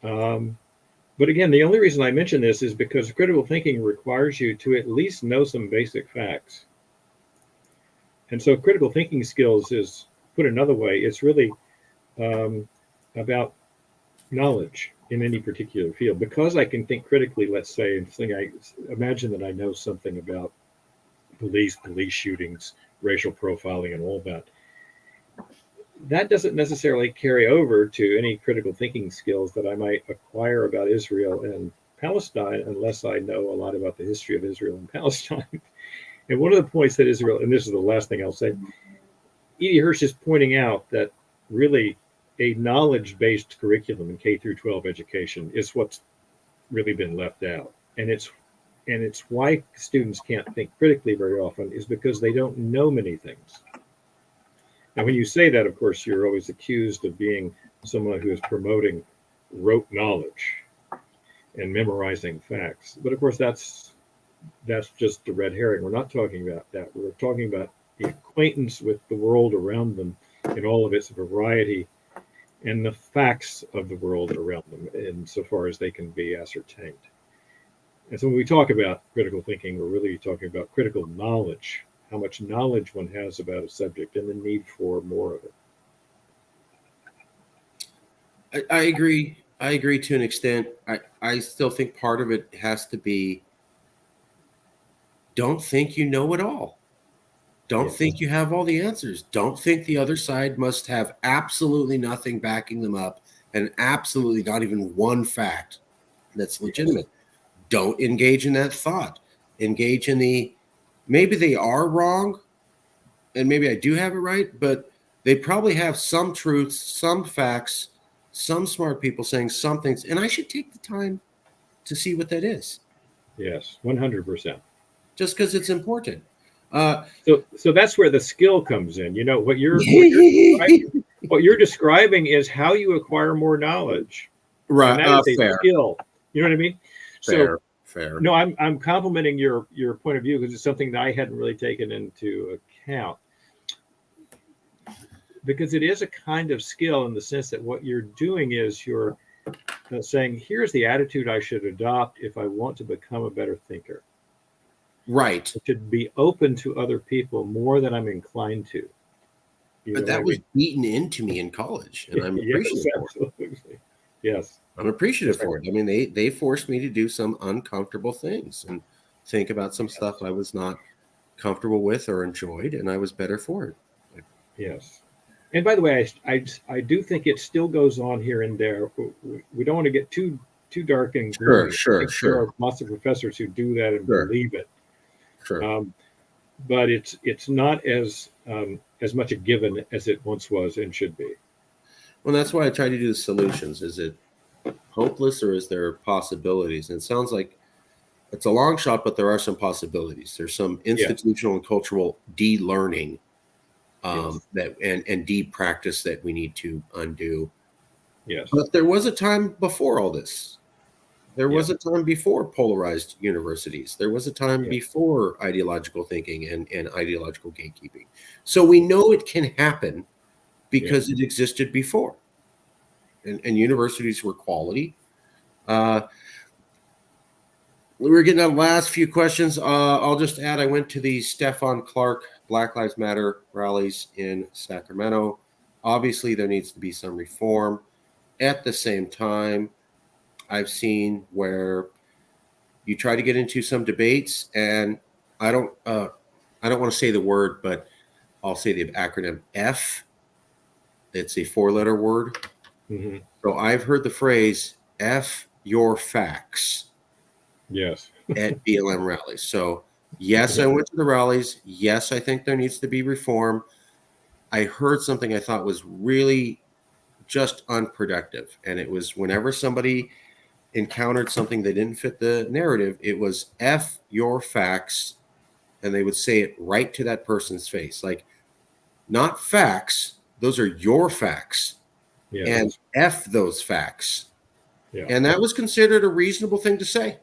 [SPEAKER 2] But again, the only reason I mention this is because critical thinking requires you to at least know some basic facts. And so critical thinking skills is, put another way, it's really about knowledge in any particular field. Because I can think critically, let's say, and I imagine that I know something about police shootings, racial profiling, and all that. That doesn't necessarily carry over to any critical thinking skills that I might acquire about Israel and Palestine unless I know a lot about the history of Israel and Palestine. And one of the points that Israel, and this is the last thing I'll say, Edie Hirsch is pointing out that really a knowledge-based curriculum in K through 12 education is what's really been left out. And it's why students can't think critically very often, is because they don't know many things. Now, when you say that, of course, you're always accused of being someone who is promoting rote knowledge and memorizing facts. But of course, that's just the red herring. We're not talking about that. We're talking about the acquaintance with the world around them in all of its variety and the facts of the world around them insofar as they can be ascertained. And so when we talk about critical thinking, we're really talking about critical knowledge, how much knowledge one has about a subject and the need for more of
[SPEAKER 1] it. I agree. I agree to an extent. I still think part of it has to be, don't think you know it all. Don't think you have all the answers. Don't think the other side must have absolutely nothing backing them up and absolutely not even one fact that's legitimate. Don't engage in that thought. Engage in maybe they are wrong and maybe I do have it right, but they probably have some truths, some facts, some smart people saying some things, and I should take the time to see what that is.
[SPEAKER 2] Yes, 100%.
[SPEAKER 1] Just because it's important.
[SPEAKER 2] So that's where the skill comes in. What you're describing is how you acquire more knowledge.
[SPEAKER 1] Right.
[SPEAKER 2] And that is a
[SPEAKER 1] fair.
[SPEAKER 2] Skill. You know what I mean?
[SPEAKER 1] Fair.
[SPEAKER 2] No, I'm complimenting your point of view because it's something that I hadn't really taken into account. Because it is a kind of skill in the sense that what you're doing is you're saying, here's the attitude I should adopt if I want to become a better thinker.
[SPEAKER 1] Right.
[SPEAKER 2] I should be open to other people more than I'm inclined to.
[SPEAKER 1] But that was beaten into me in college, and I'm appreciative for it.
[SPEAKER 2] Yes.
[SPEAKER 1] I'm appreciative for it. I mean, they forced me to do some uncomfortable things and think about some stuff I was not comfortable with or enjoyed, and I was better for it.
[SPEAKER 2] Yes. And by the way, I do think it still goes on here and there. We don't want to get too dark and gloomy.
[SPEAKER 1] Sure.
[SPEAKER 2] There are lots of professors who do that and believe it.
[SPEAKER 1] Sure.
[SPEAKER 2] But it's not as much a given as it once was and should be.
[SPEAKER 1] Well, that's why I try to do the solutions. Is it hopeless or is there possibilities? And it sounds like it's a long shot, but there are some possibilities. There's some
[SPEAKER 2] Yes.
[SPEAKER 1] institutional and cultural de-learning
[SPEAKER 2] Yes.
[SPEAKER 1] that and de-practice that we need to undo.
[SPEAKER 2] Yes.
[SPEAKER 1] But there was a time before all this. There
[SPEAKER 2] Yeah.
[SPEAKER 1] was a time before polarized universities. There was a time
[SPEAKER 2] Yeah.
[SPEAKER 1] before ideological thinking and ideological gatekeeping. So we know it can happen
[SPEAKER 2] Yeah.
[SPEAKER 1] because it existed before. And universities were quality. Uh, we're getting the last few questions. I'll just add I went to the Stefan Clark Black Lives Matter rallies in Sacramento. Obviously, there needs to be some reform. At the same time, I've seen where you try to get into some debates, and I don't want to say the word, but I'll say the acronym F. It's a four-letter word.
[SPEAKER 2] Hmm.
[SPEAKER 1] So I've heard the phrase F your facts
[SPEAKER 2] Yes.
[SPEAKER 1] at BLM rallies. So yes, I
[SPEAKER 2] Yeah.
[SPEAKER 1] went to the rallies. Yes, I think there needs to be reform. I heard something I thought was really just unproductive. And it was whenever somebody encountered something that didn't fit the narrative, it was F your facts. And they would say it right to that person's face. Like, not facts, those are your facts.
[SPEAKER 2] Yes.
[SPEAKER 1] And F those facts.
[SPEAKER 2] Yeah.
[SPEAKER 1] And that was considered a reasonable thing to say.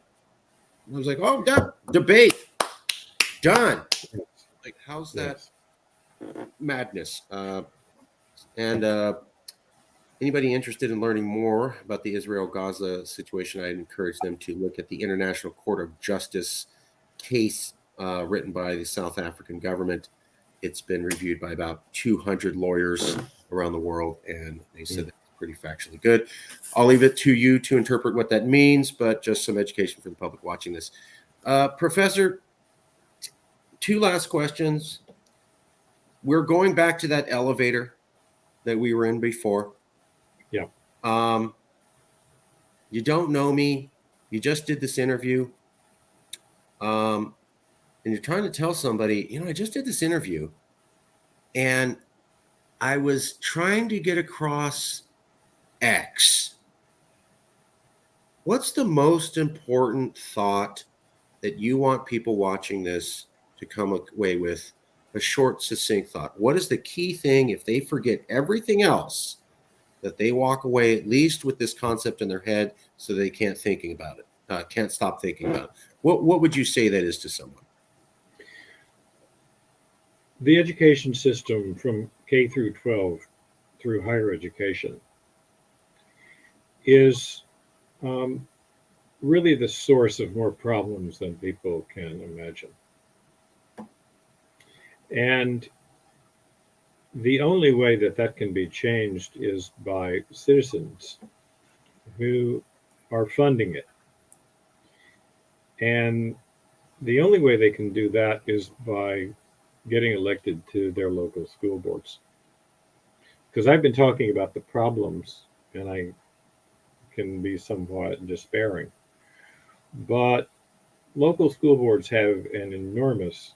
[SPEAKER 1] I was like, oh, debate, done. Like, how's that
[SPEAKER 2] Yes.
[SPEAKER 1] madness? And anybody interested in learning more about the Israel-Gaza situation, I encourage them to look at the International Court of Justice case written by the South African government. It's been reviewed by about 200 lawyers around the world, and they said
[SPEAKER 2] Mm.
[SPEAKER 1] that it's pretty factually good. I'll leave it to you to interpret what that means, but just some education for the public watching this. Professor, two last questions. We're going back to that elevator that we were in before.
[SPEAKER 2] Yeah.
[SPEAKER 1] Um, you don't know me. You just did this interview. And you're trying to tell somebody, I just did this interview and I was trying to get across X. What's the most important thought that you want people watching this to come away with? A short, succinct thought. What is the key thing if they forget everything else that they walk away at least with this concept in their head so they can't thinking about it, can't stop thinking about it? What would you say that is to someone?
[SPEAKER 2] The education system from K through 12 through higher education is um, really the source of more problems than people can imagine. And the only way that that can be changed is by citizens who are funding it. And the only way they can do that is by getting elected to their local school boards. Because I've been talking about the problems and I can be somewhat despairing. But local school boards have an enormous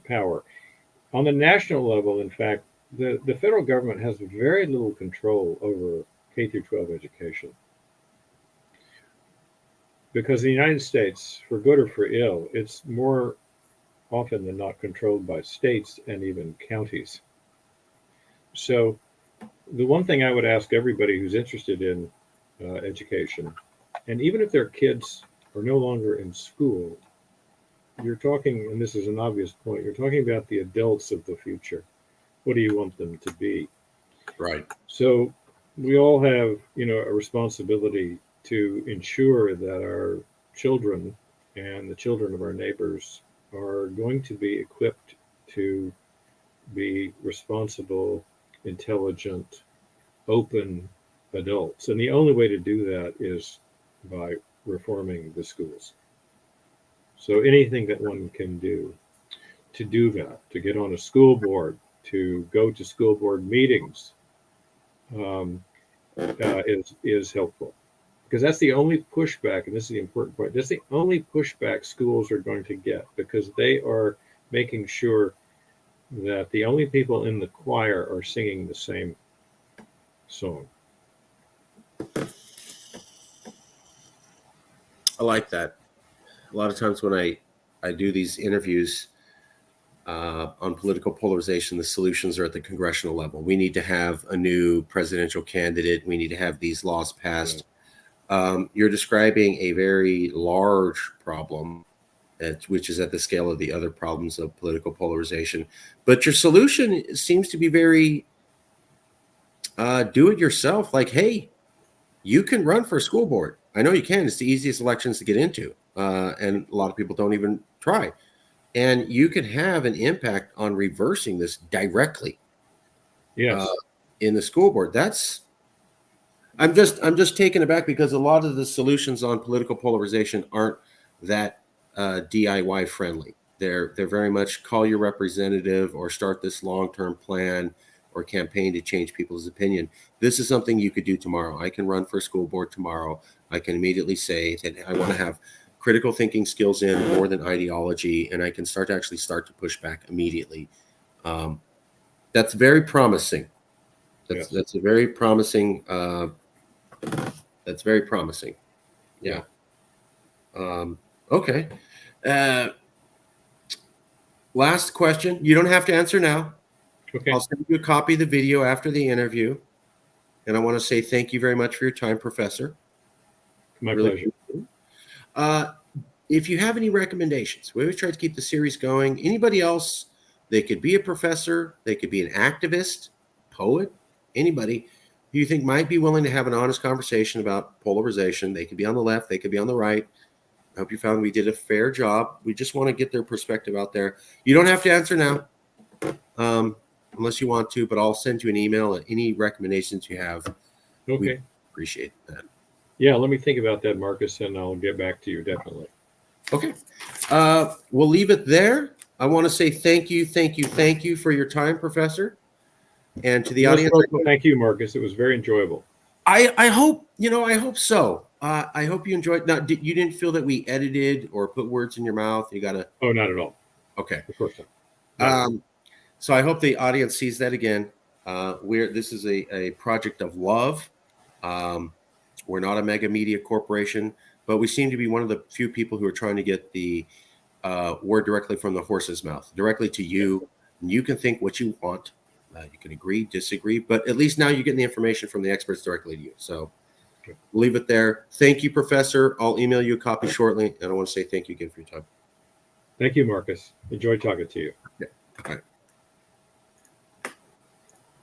[SPEAKER 2] power. On the national level, in fact, the federal government has very little control over K through 12 education. Because in the United States, for good or for ill, it's more often than not controlled by states and even counties. So, the one thing I would ask everybody who's interested in education, and even if their kids are no longer in school, you're talking, and this is an obvious point, you're talking about the adults of the future. What do you want them to be?
[SPEAKER 1] Right.
[SPEAKER 2] So we all have, a responsibility to ensure that our children and the children of our neighbors are going to be equipped to be responsible, intelligent, open adults. And the only way to do that is by reforming the schools. So anything that one can do to do that, to get on a school board, to go to school board meetings, um, is helpful because that's the only pushback, and this is the important point. That's the only pushback schools are going to get because they are making sure that the only people in the choir are singing the same song.
[SPEAKER 1] I like that. a lot of times when I do these interviews on political polarization, the solutions are at the congressional level. We need to have a new presidential candidate. We need to have these laws passed. You're describing a very large problem, which is at the scale of the other problems of political polarization. But your solution seems to be very do it yourself. Like, hey, you can run for a school board. I know you can. It's the easiest elections to get into. And a lot of people don't even try. And you can have an impact on reversing this directly
[SPEAKER 2] Yes.
[SPEAKER 1] in the school board. I'm just taken aback because a lot of the solutions on political polarization aren't that DIY friendly. They're very much call your representative or start this long-term plan or campaign to change people's opinion. This is something you could do tomorrow. I can run for a school board tomorrow. I can immediately say that I want to have critical thinking skills in more than ideology, and I can start to push back immediately. That's very promising. That's a very promising. That's very promising. Yeah. Okay. Last question. You don't have to answer now.
[SPEAKER 2] Okay.
[SPEAKER 1] I'll send you a copy of the video after the interview. And I want to say thank you very much for your time, Professor.
[SPEAKER 2] My pleasure.
[SPEAKER 1] If you have any recommendations, we always try to keep the series going. Anybody else, they could be a professor, they could be an activist, poet, anybody who you think might be willing to have an honest conversation about polarization. They could be on the left, they could be on the right. I hope you found we did a fair job. We just want to get their perspective out there. You don't have to answer now, unless you want to, but I'll send you an email and any recommendations you have.
[SPEAKER 2] Okay.
[SPEAKER 1] We appreciate that.
[SPEAKER 2] Yeah, let me think about that, Marcus, and I'll get back to you definitely.
[SPEAKER 1] Okay. We'll leave it there. I want to say thank you for your time, Professor. And to the audience,
[SPEAKER 2] thank you, Marcus. It was very enjoyable.
[SPEAKER 1] I hope so. I hope you enjoyed. Now, you didn't feel that we edited or put words in your mouth? You got to.
[SPEAKER 2] Oh, not at all.
[SPEAKER 1] Okay.
[SPEAKER 2] Of course not.
[SPEAKER 1] So I hope the audience sees that again. This is a project of love. We're not a mega media corporation, but we seem to be one of the few people who are trying to get the word directly from the horse's mouth, directly to you. And you can think what you want. You can agree, disagree, but at least now you're getting the information from the experts directly to you. So we'll leave it there. Thank you, Professor. I'll email you a copy shortly. And I want to say thank you again for your time.
[SPEAKER 2] Thank you, Marcus. Enjoyed talking to you.
[SPEAKER 1] Yeah. All right.